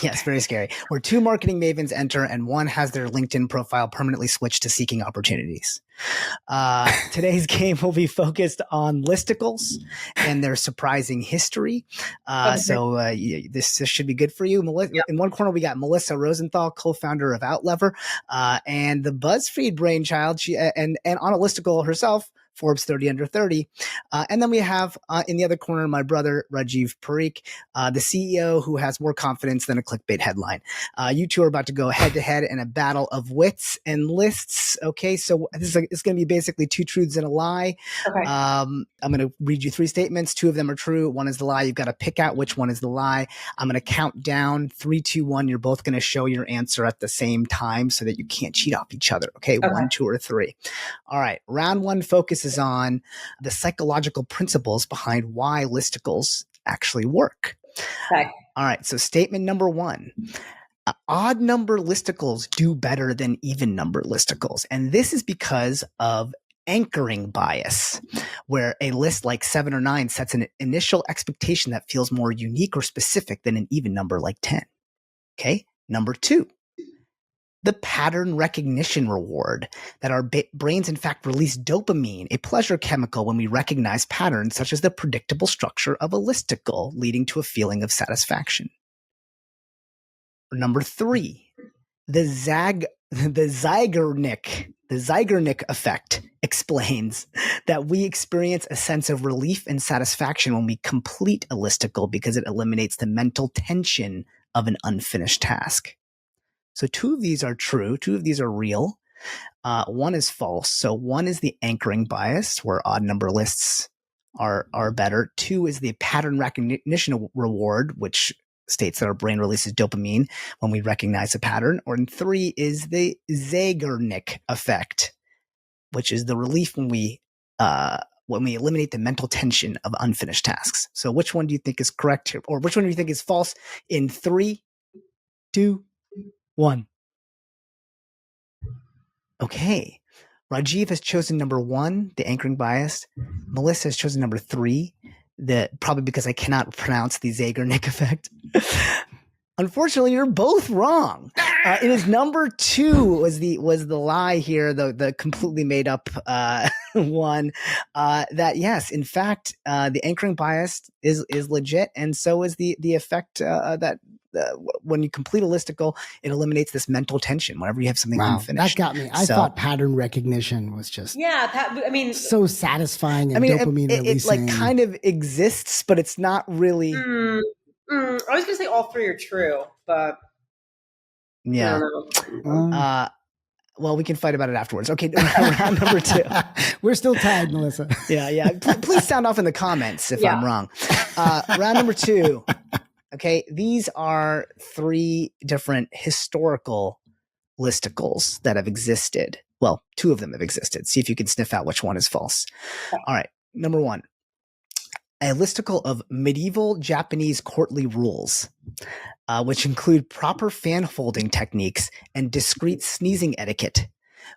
Yes, very scary. Where two marketing mavens enter and one has their LinkedIn profile permanently switched to seeking opportunities. Today's game will be focused on listicles and their surprising history. So this should be good for you. In one corner, we got Melissa Rosenthal, co-founder of Outlever, and the BuzzFeed brainchild, and on a listicle herself, Forbes 30 under 30. And then we have in the other corner, my brother, Rajiv Parikh, the CEO who has more confidence than a clickbait headline. You two are about to go head to head in a battle of wits and lists. Okay. So it's going to be basically two truths and a lie. Okay. I'm going to read you three statements. Two of them are true. One is the lie. You've got to pick out which one is the lie. I'm going to count down 3, 2, 1. You're both going to show your answer at the same time so that you can't cheat off each other. Okay. 1, 2, or 3. All right. Round 1 focuses on the psychological principles behind why listicles actually work. Okay. All right. So statement number 1, odd number listicles do better than even number listicles. And this is because of anchoring bias, where a list like 7 or 9 sets an initial expectation that feels more unique or specific than an even number like 10. Okay. Number 2, the pattern recognition reward, that our brains in fact release dopamine, a pleasure chemical, when we recognize patterns such as the predictable structure of a listicle, leading to a feeling of satisfaction. Number 3, the Zeigarnik The Zeigarnik effect explains that we experience a sense of relief and satisfaction when we complete a listicle because it eliminates the mental tension of an unfinished task. So 2 of these are true. 2 of these are real. 1 is false. So 1 is the anchoring bias, where odd number lists are better. 2 is the pattern recognition reward, which states that our brain releases dopamine when we recognize a pattern. Or 3 is the Zeigarnik effect, which is the relief when we eliminate the mental tension of unfinished tasks. So which one do you think is correct here? Or which one do you think is false in 3, 2, 1? Okay. Rajiv has chosen number 1, the anchoring bias. Melissa has chosen number 3, probably because I cannot pronounce the Zeigarnik effect. Unfortunately, you're both wrong. It is number 2 was the lie here, the completely made up one. That yes, in fact, the anchoring bias is legit, and so is the effect that when you complete a listicle, it eliminates this mental tension whenever you have something unfinished. That got me. I thought pattern recognition was just so satisfying and dopamine releasing. It like kind of exists, but it's not really. I was going to say all 3 are true, but yeah. Well, we can fight about it afterwards. Okay, round number 2. We're still tied, Melissa. Yeah. Please sound off in the comments if I'm wrong. Round number 2. Okay, these are 3 different historical listicles that have existed. Well, 2 of them have existed. See if you can sniff out which one is false. All right, number 1. A listicle of medieval Japanese courtly rules, which include proper fan-holding techniques and discreet sneezing etiquette,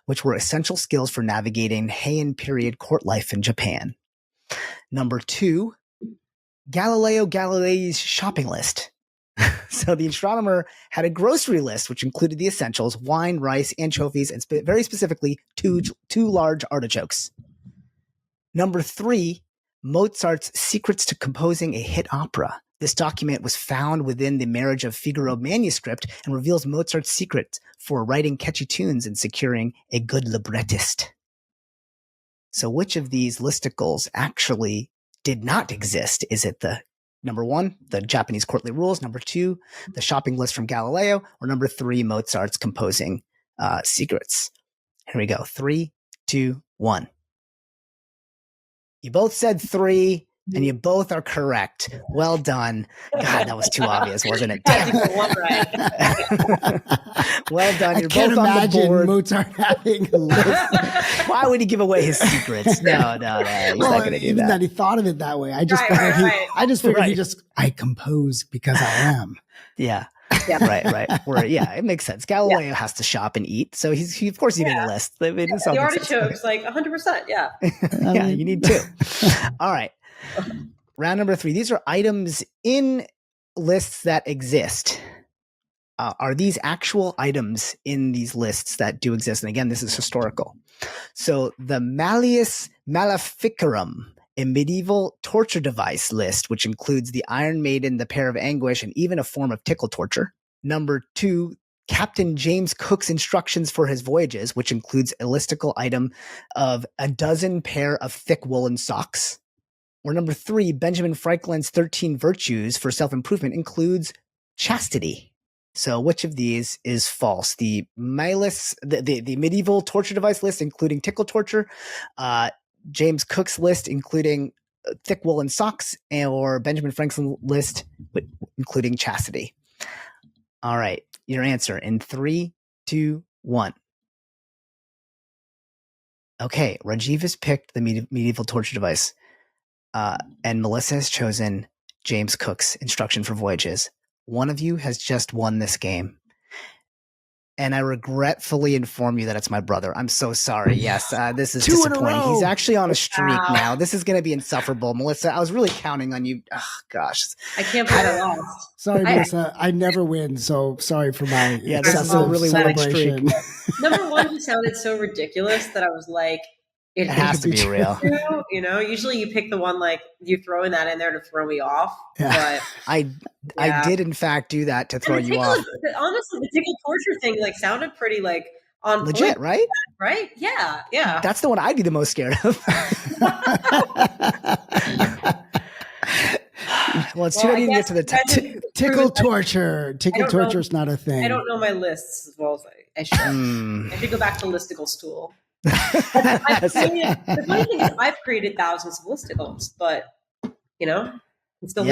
which were essential skills for navigating Heian period court life in Japan. Number 2, Galileo Galilei's shopping list. So the astronomer had a grocery list, which included the essentials: wine, rice, anchovies, and very specifically, two large artichokes. Number 3, Mozart's Secrets to Composing a Hit Opera. This document was found within the Marriage of Figaro manuscript and reveals Mozart's secret for writing catchy tunes and securing a good librettist. So which of these listicles actually did not exist? Is it the number 1, the Japanese courtly rules, number 2, the shopping list from Galileo, or number 3, Mozart's composing secrets? Here we go. 3, 2, 1. You both said 3, and you both are correct. Well done. God, that was too obvious, wasn't it? Damn. Well done. You're both on the board. Mozart having a list. Why would he give away his secrets? No. He's not going to do even that. He thought of it that way. I just figured I compose because I am. Yeah. Right. It makes sense. Galileo has to shop and eat, so he of course he made a list. The artichokes, like 100%. Yeah. Yeah, you need 2. All right. Round number 3. These are items in lists that exist. Are these actual items in these lists that do exist? And again, this is historical. So the Malleus Maleficarum, a medieval torture device list, which includes the Iron Maiden, the Pair of Anguish, and even a form of tickle torture. Number 2, Captain James Cook's instructions for his voyages, which includes a listicle item of a dozen pair of thick woolen socks. Or number 3, Benjamin Franklin's 13 virtues for self-improvement includes chastity. So which of these is false? The medieval torture device list, including tickle torture, James Cook's list, including thick woolen socks, or Benjamin Franklin's list, including chastity. All right, your answer in 3, 2, 1. Okay, Rajiv has picked the medieval torture device, and Melissa has chosen James Cook's instruction for voyages. One of you has just won this game. And I regretfully inform you that it's my brother. I'm so sorry. Yes, this is 2 in a disappointing. row. He's actually on a streak now. This is going to be insufferable. Melissa, I was really counting on you. Oh, gosh. I can't believe I lost. Sorry, Melissa. I never win, so sorry for my this is a really celebration. Number 1 just sounded so ridiculous that I was like, it has to be real. Usually you pick the one like you throwing that in there to throw me off. Yeah. But I did in fact do that to throw you off. Honestly, the tickle torture thing like sounded pretty like on Legit, right? right? Yeah, yeah. That's the one I'd be the most scared of. Well, it's too bad you didn't get to the tickle torture. Tickle torture is not a thing. I don't know my lists as well as I should. I should go back to Listicles tool. The funny thing is, I've created thousands of listicles, but it's still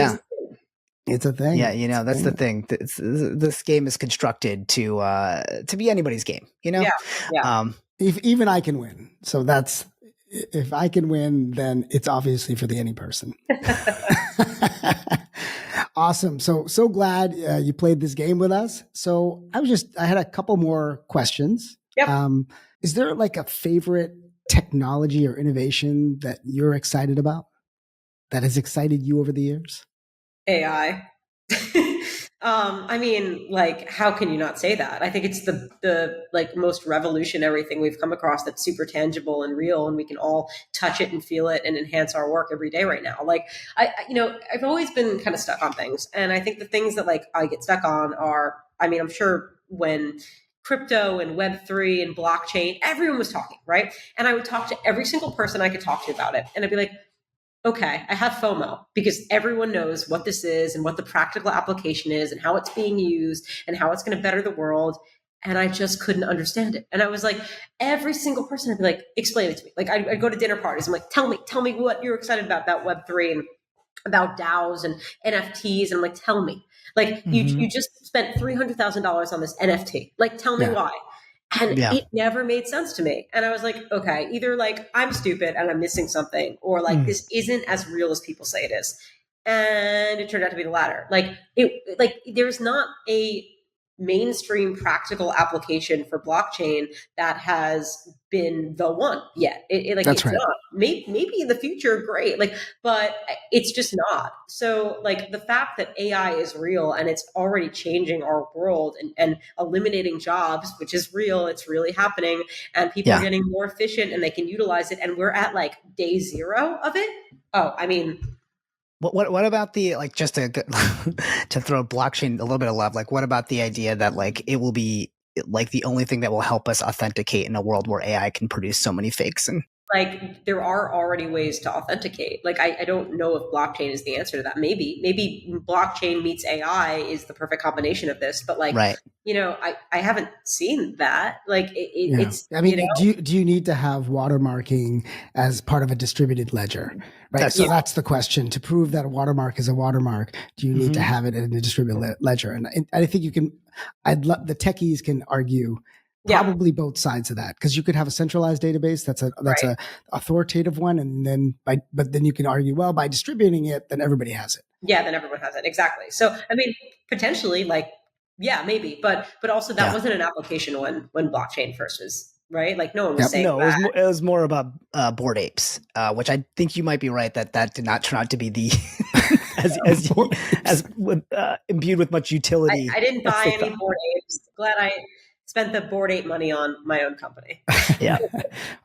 it's a thing. Yeah, that's the thing. This game is constructed to be anybody's game. Yeah. Even I can win. So that's if I can win, then it's obviously for the any person. Awesome. So glad you played this game with us. So I had a couple more questions. Yep. Is there like a favorite technology or innovation that you're excited about that has excited you over the years? AI. I mean, like, how can you not say that? I think it's the like most revolutionary thing we've come across that's super tangible and real, and we can all touch it and feel it and enhance our work every day right now. Like, I've always been kind of stuck on things, and I think the things that like I get stuck on are, I mean, I'm sure when crypto and Web3 and blockchain, everyone was talking, right? And I would talk to every single person I could talk to about it, and I'd be like, okay, I have FOMO because everyone knows what this is and what the practical application is and how it's being used and how it's going to better the world. And I just couldn't understand it. And I was like, every single person, I'd be like, explain it to me. Like I'd go to dinner parties. I'm like, tell me what you're excited about Web3 and about DAOs and NFTs. And I'm like, tell me. Like you just spent $300,000 on this NFT. Like, tell me why. And it never made sense to me. And I was like, okay, either like I'm stupid and I'm missing something, or like this isn't as real as people say it is. And it turned out to be the latter. Like there's not a mainstream practical application for blockchain that has been the one yet. That's right. Not. Maybe in the future, great. But it's just not. So the fact that AI is real and it's already changing our world and eliminating jobs, which is real, it's really happening, and people are getting more efficient and they can utilize it. And we're at day zero of it. Oh, I mean, what about the just to throw blockchain a little bit of love? What about the idea that it will be the only thing that will help us authenticate in a world where AI can produce so many fakes? And there are already ways to authenticate. I don't know if blockchain is the answer to that. Maybe blockchain meets AI is the perfect combination of this. But I haven't seen that. It's. I mean, do you need to have watermarking as part of a distributed ledger? Right. That's the question. To prove that a watermark is a watermark, do you need to have it in a distributed ledger? And I think you can. The techies can argue. Probably both sides of that, because you could have a centralized database that's a authoritative one, and then but then you can argue, well, by distributing it, then everybody has it. Yeah, then everyone has it, exactly. So I mean, potentially, maybe, but also that wasn't an application when blockchain first was right. No one was saying that. It was more about Bored Apes, which I think you might be right that did not turn out to be the as imbued with much utility. I didn't buy any Bored Apes. Glad I spent the Bored Ape money on my own company. Yeah.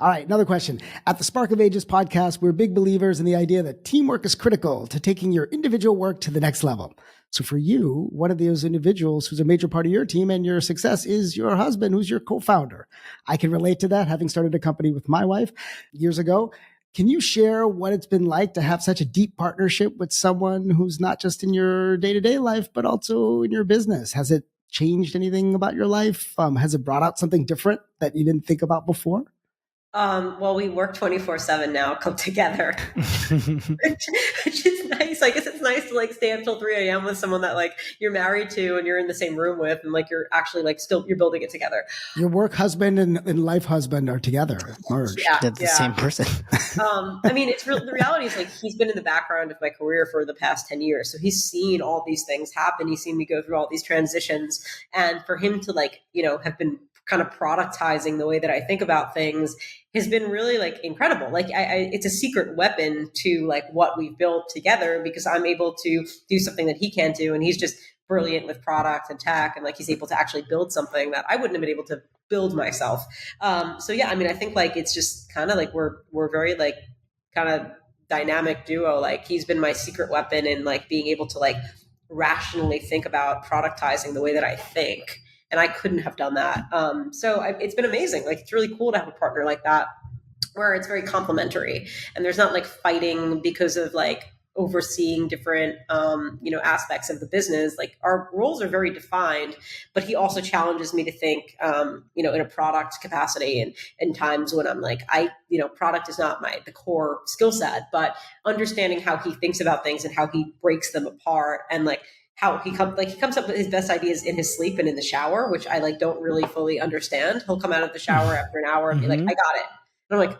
All right. Another question. At the Spark of Ages podcast, we're big believers in the idea that teamwork is critical to taking your individual work to the next level. So for you, one of those individuals who's a major part of your team and your success is your husband, who's your co-founder. I can relate to that, having started a company with my wife years ago. Can you share what it's been like to have such a deep partnership with someone who's not just in your day-to-day life, but also in your business? Has it changed anything about your life? Has it brought out something different that you didn't think about before? Well, we work 24/7 now, come together, which is nice. I guess it's nice to stay up till 3 a.m. with someone that you're married to and you're in the same room with, and you're actually still you're building it together. Your work husband and life husband are together, merged. They're the same person. I mean, it's real. The reality is he's been in the background of my career for the past 10 years, so he's seen all these things happen. He's seen me go through all these transitions, and for him to have been kind of productizing the way that I think about things has been really incredible. It's a secret weapon to what we've built together, because I'm able to do something that he can't do. And he's just brilliant with product and tech. And he's able to actually build something that I wouldn't have been able to build myself. So yeah, I mean, I think it's just kind of we're very kind of dynamic duo. He's been my secret weapon in being able to rationally think about productizing the way that I think. and I couldn't have done that. It's been amazing. Like, it's really cool to have a partner like that, where it's very complementary and there's not like fighting because of like overseeing different aspects of the business. Like, our roles are very defined, but he also challenges me to think in a product capacity, and in times when I'm like, product is not the core skill set, but understanding how he thinks about things and how he breaks them apart, and like how he comes up with his best ideas in his sleep and in the shower, which I like don't really fully understand. He'll come out of the shower after an hour and be like, I got it. And I'm like,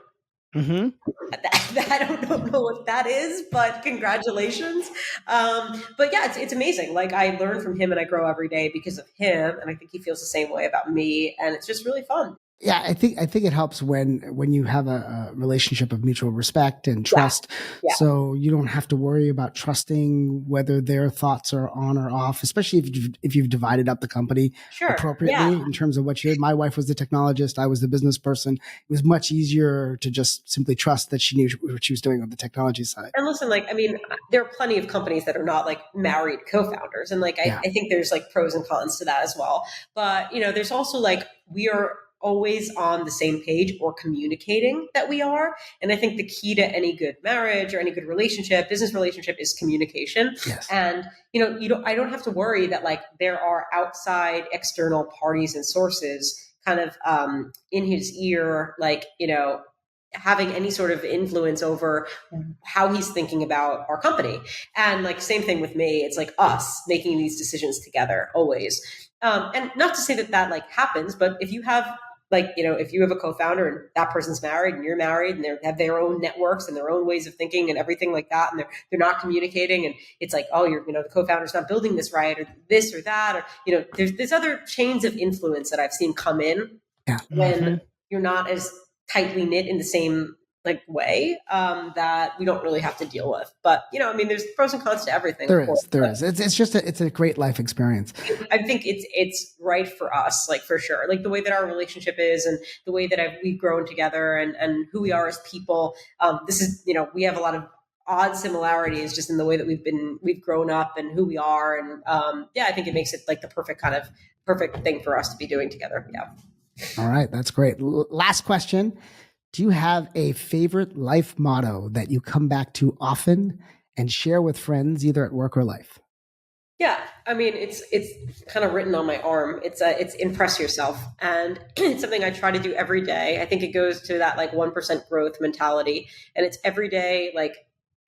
I don't know what that is, but congratulations. But yeah, it's amazing. Like, I learn from him and I grow every day because of him. And I think he feels the same way about me. And it's just really fun. Yeah, I think it helps when you have a relationship of mutual respect and trust. Yeah. So you don't have to worry about trusting whether their thoughts are on or off, especially if you've divided up the company appropriately in terms of what you did. My wife was the technologist, I was the business person. It was much easier to just simply trust that she knew what she was doing on the technology side. And listen, there are plenty of companies that are not like married co-founders, and I think there's like pros and cons to that as well. But there's also like, we are always on the same page or communicating that we are. And I think the key to any good marriage or any good relationship, business relationship, is communication. Yes. And, I don't have to worry that like there are outside external parties and sources kind of in his ear, like, having any sort of influence over how he's thinking about our company. And like, same thing with me. It's like us making these decisions together always. And not to say that like happens, but if you have if you have a co-founder and that person's married and you're married and they have their own networks and their own ways of thinking and everything like that, and they're not communicating, and it's like, oh, the co-founder's not building this right, or this or that, or, there's other chains of influence that I've seen come in when you're not as tightly knit in the same way that we don't really have to deal with. But there's pros and cons to everything. There is. It's a great life experience. I think it's right for us, like, for sure. Like, the way that our relationship is and the way that we've grown together and who we are as people. This is we have a lot of odd similarities just in the way that we've grown up and who we are, and I think it makes it like the perfect thing for us to be doing together. Yeah. All right, that's great. Last question. Do you have a favorite life motto that you come back to often and share with friends, either at work or life? Yeah, it's kind of written on my arm. It's impress yourself, and it's something I try to do every day. I think it goes to that like 1% growth mentality, and it's every day. Like,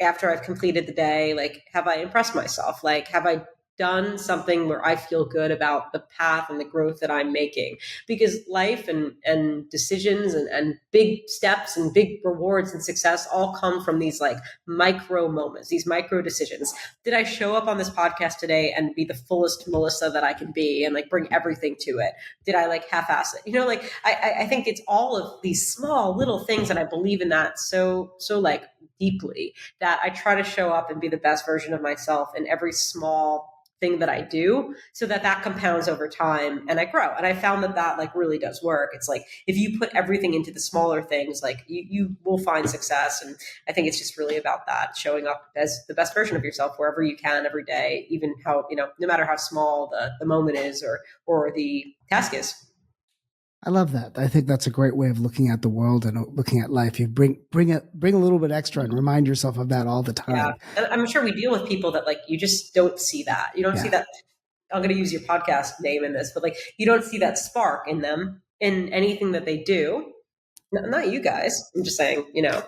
after I've completed the day, like, have I impressed myself? Like, have I done something where I feel good about the path and the growth that I'm making? Because life and decisions and big steps and big rewards and success all come from these like micro moments, these micro decisions. Did I show up on this podcast today and be the fullest Melissa that I can be and like bring everything to it? Did I like half-ass it? I think it's all of these small little things, and I believe in that so like deeply, that I try to show up and be the best version of myself in every small thing that I do, so that compounds over time and I grow. And I found that like really does work. It's like, if you put everything into the smaller things, like you will find success. And I think it's just really about that, showing up as the best version of yourself wherever you can every day, even how, no matter how small the moment is or the task is. I love that. I think that's a great way of looking at the world and looking at life. You bring a little bit extra and remind yourself of that all the time. Yeah. And I'm sure we deal with people that like, you just don't see that. You don't see that. I'm going to use your podcast name in this, but like, you don't see that spark in them in anything that they do. Not you guys. I'm just saying, no,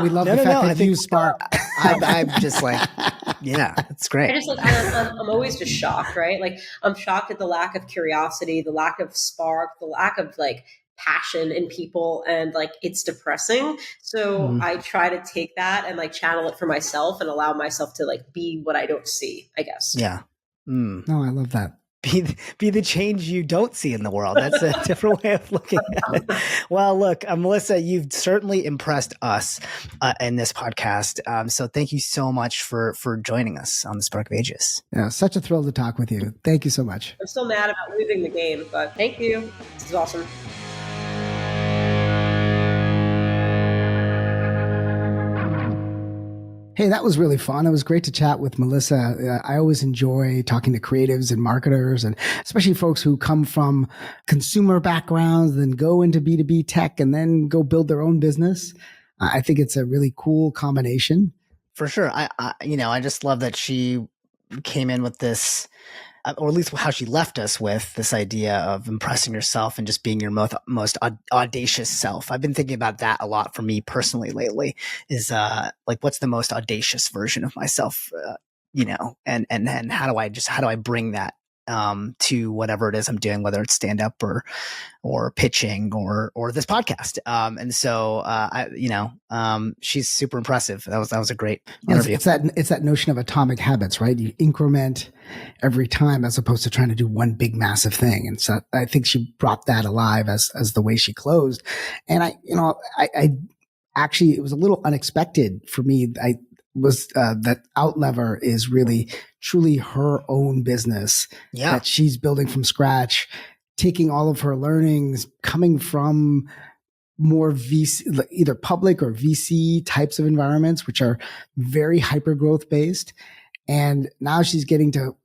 we love the fact that you spark. I'm just like, yeah, it's great. I'm always just shocked, right? Like, I'm shocked at the lack of curiosity, the lack of spark, the lack of like passion in people, and like, it's depressing. So I try to take that and like channel it for myself and allow myself to like be what I don't see, I guess. Yeah. No, I love that. Be the change you don't see in the world. That's a different way of looking at it. Well, look, Melissa, you've certainly impressed us in this podcast. So thank you so much for joining us on the Spark of Ages. Yeah, such a thrill to talk with you. Thank you so much. I'm still mad about losing the game, but thank you. This is awesome. Hey, that was really fun. It was great to chat with Melissa. I always enjoy talking to creatives and marketers, and especially folks who come from consumer backgrounds, then go into B2B tech and then go build their own business. I think it's a really cool combination. For sure. I just love that she came in with this, or at least how she left us with this idea of impressing yourself and just being your most audacious self. I've been thinking about that a lot for me personally lately, is like, what's the most audacious version of myself, and how do I bring that to whatever it is I'm doing, whether it's stand up or pitching or this podcast. And so, she's super impressive. That was a great interview. It's that notion of atomic habits, right? You increment every time as opposed to trying to do one big massive thing. And so I think she brought that alive as the way she closed. And I actually, it was a little unexpected for me. That Outlever is really truly her own business that she's building from scratch, taking all of her learnings, coming from more VC, either public or VC types of environments, which are very hyper growth based. And now she's getting to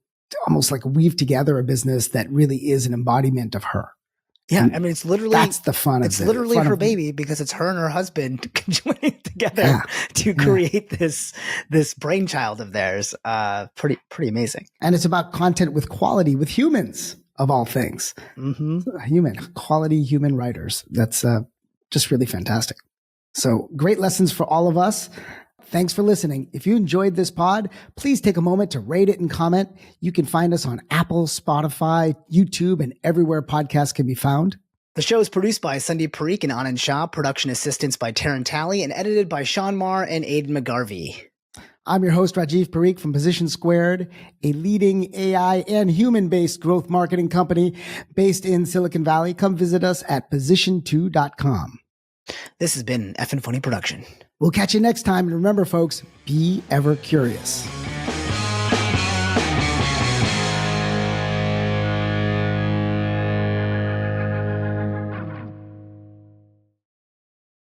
almost like weave together a business that really is an embodiment of her. Yeah, I mean, it's literally, that's the fun of it. It's literally her baby, because it's her and her husband joining together to create this brainchild of theirs. Pretty amazing. And it's about content with quality, with humans of all things. Quality human writers. That's just really fantastic. So great lessons for all of us. Thanks for listening. If you enjoyed this pod, please take a moment to rate it and comment. You can find us on Apple, Spotify, YouTube, and everywhere podcasts can be found. The show is produced by Sandeep Parikh and Anand Shah, production assistance by Taryn Talley, and edited by Sean Marr and Aidan McGarvey. I'm your host, Rajiv Parikh from Position Squared, a leading AI and human-based growth marketing company based in Silicon Valley. Come visit us at position2.com. This has been an Effin' Funny production. We'll catch you next time. And remember, folks, be ever curious.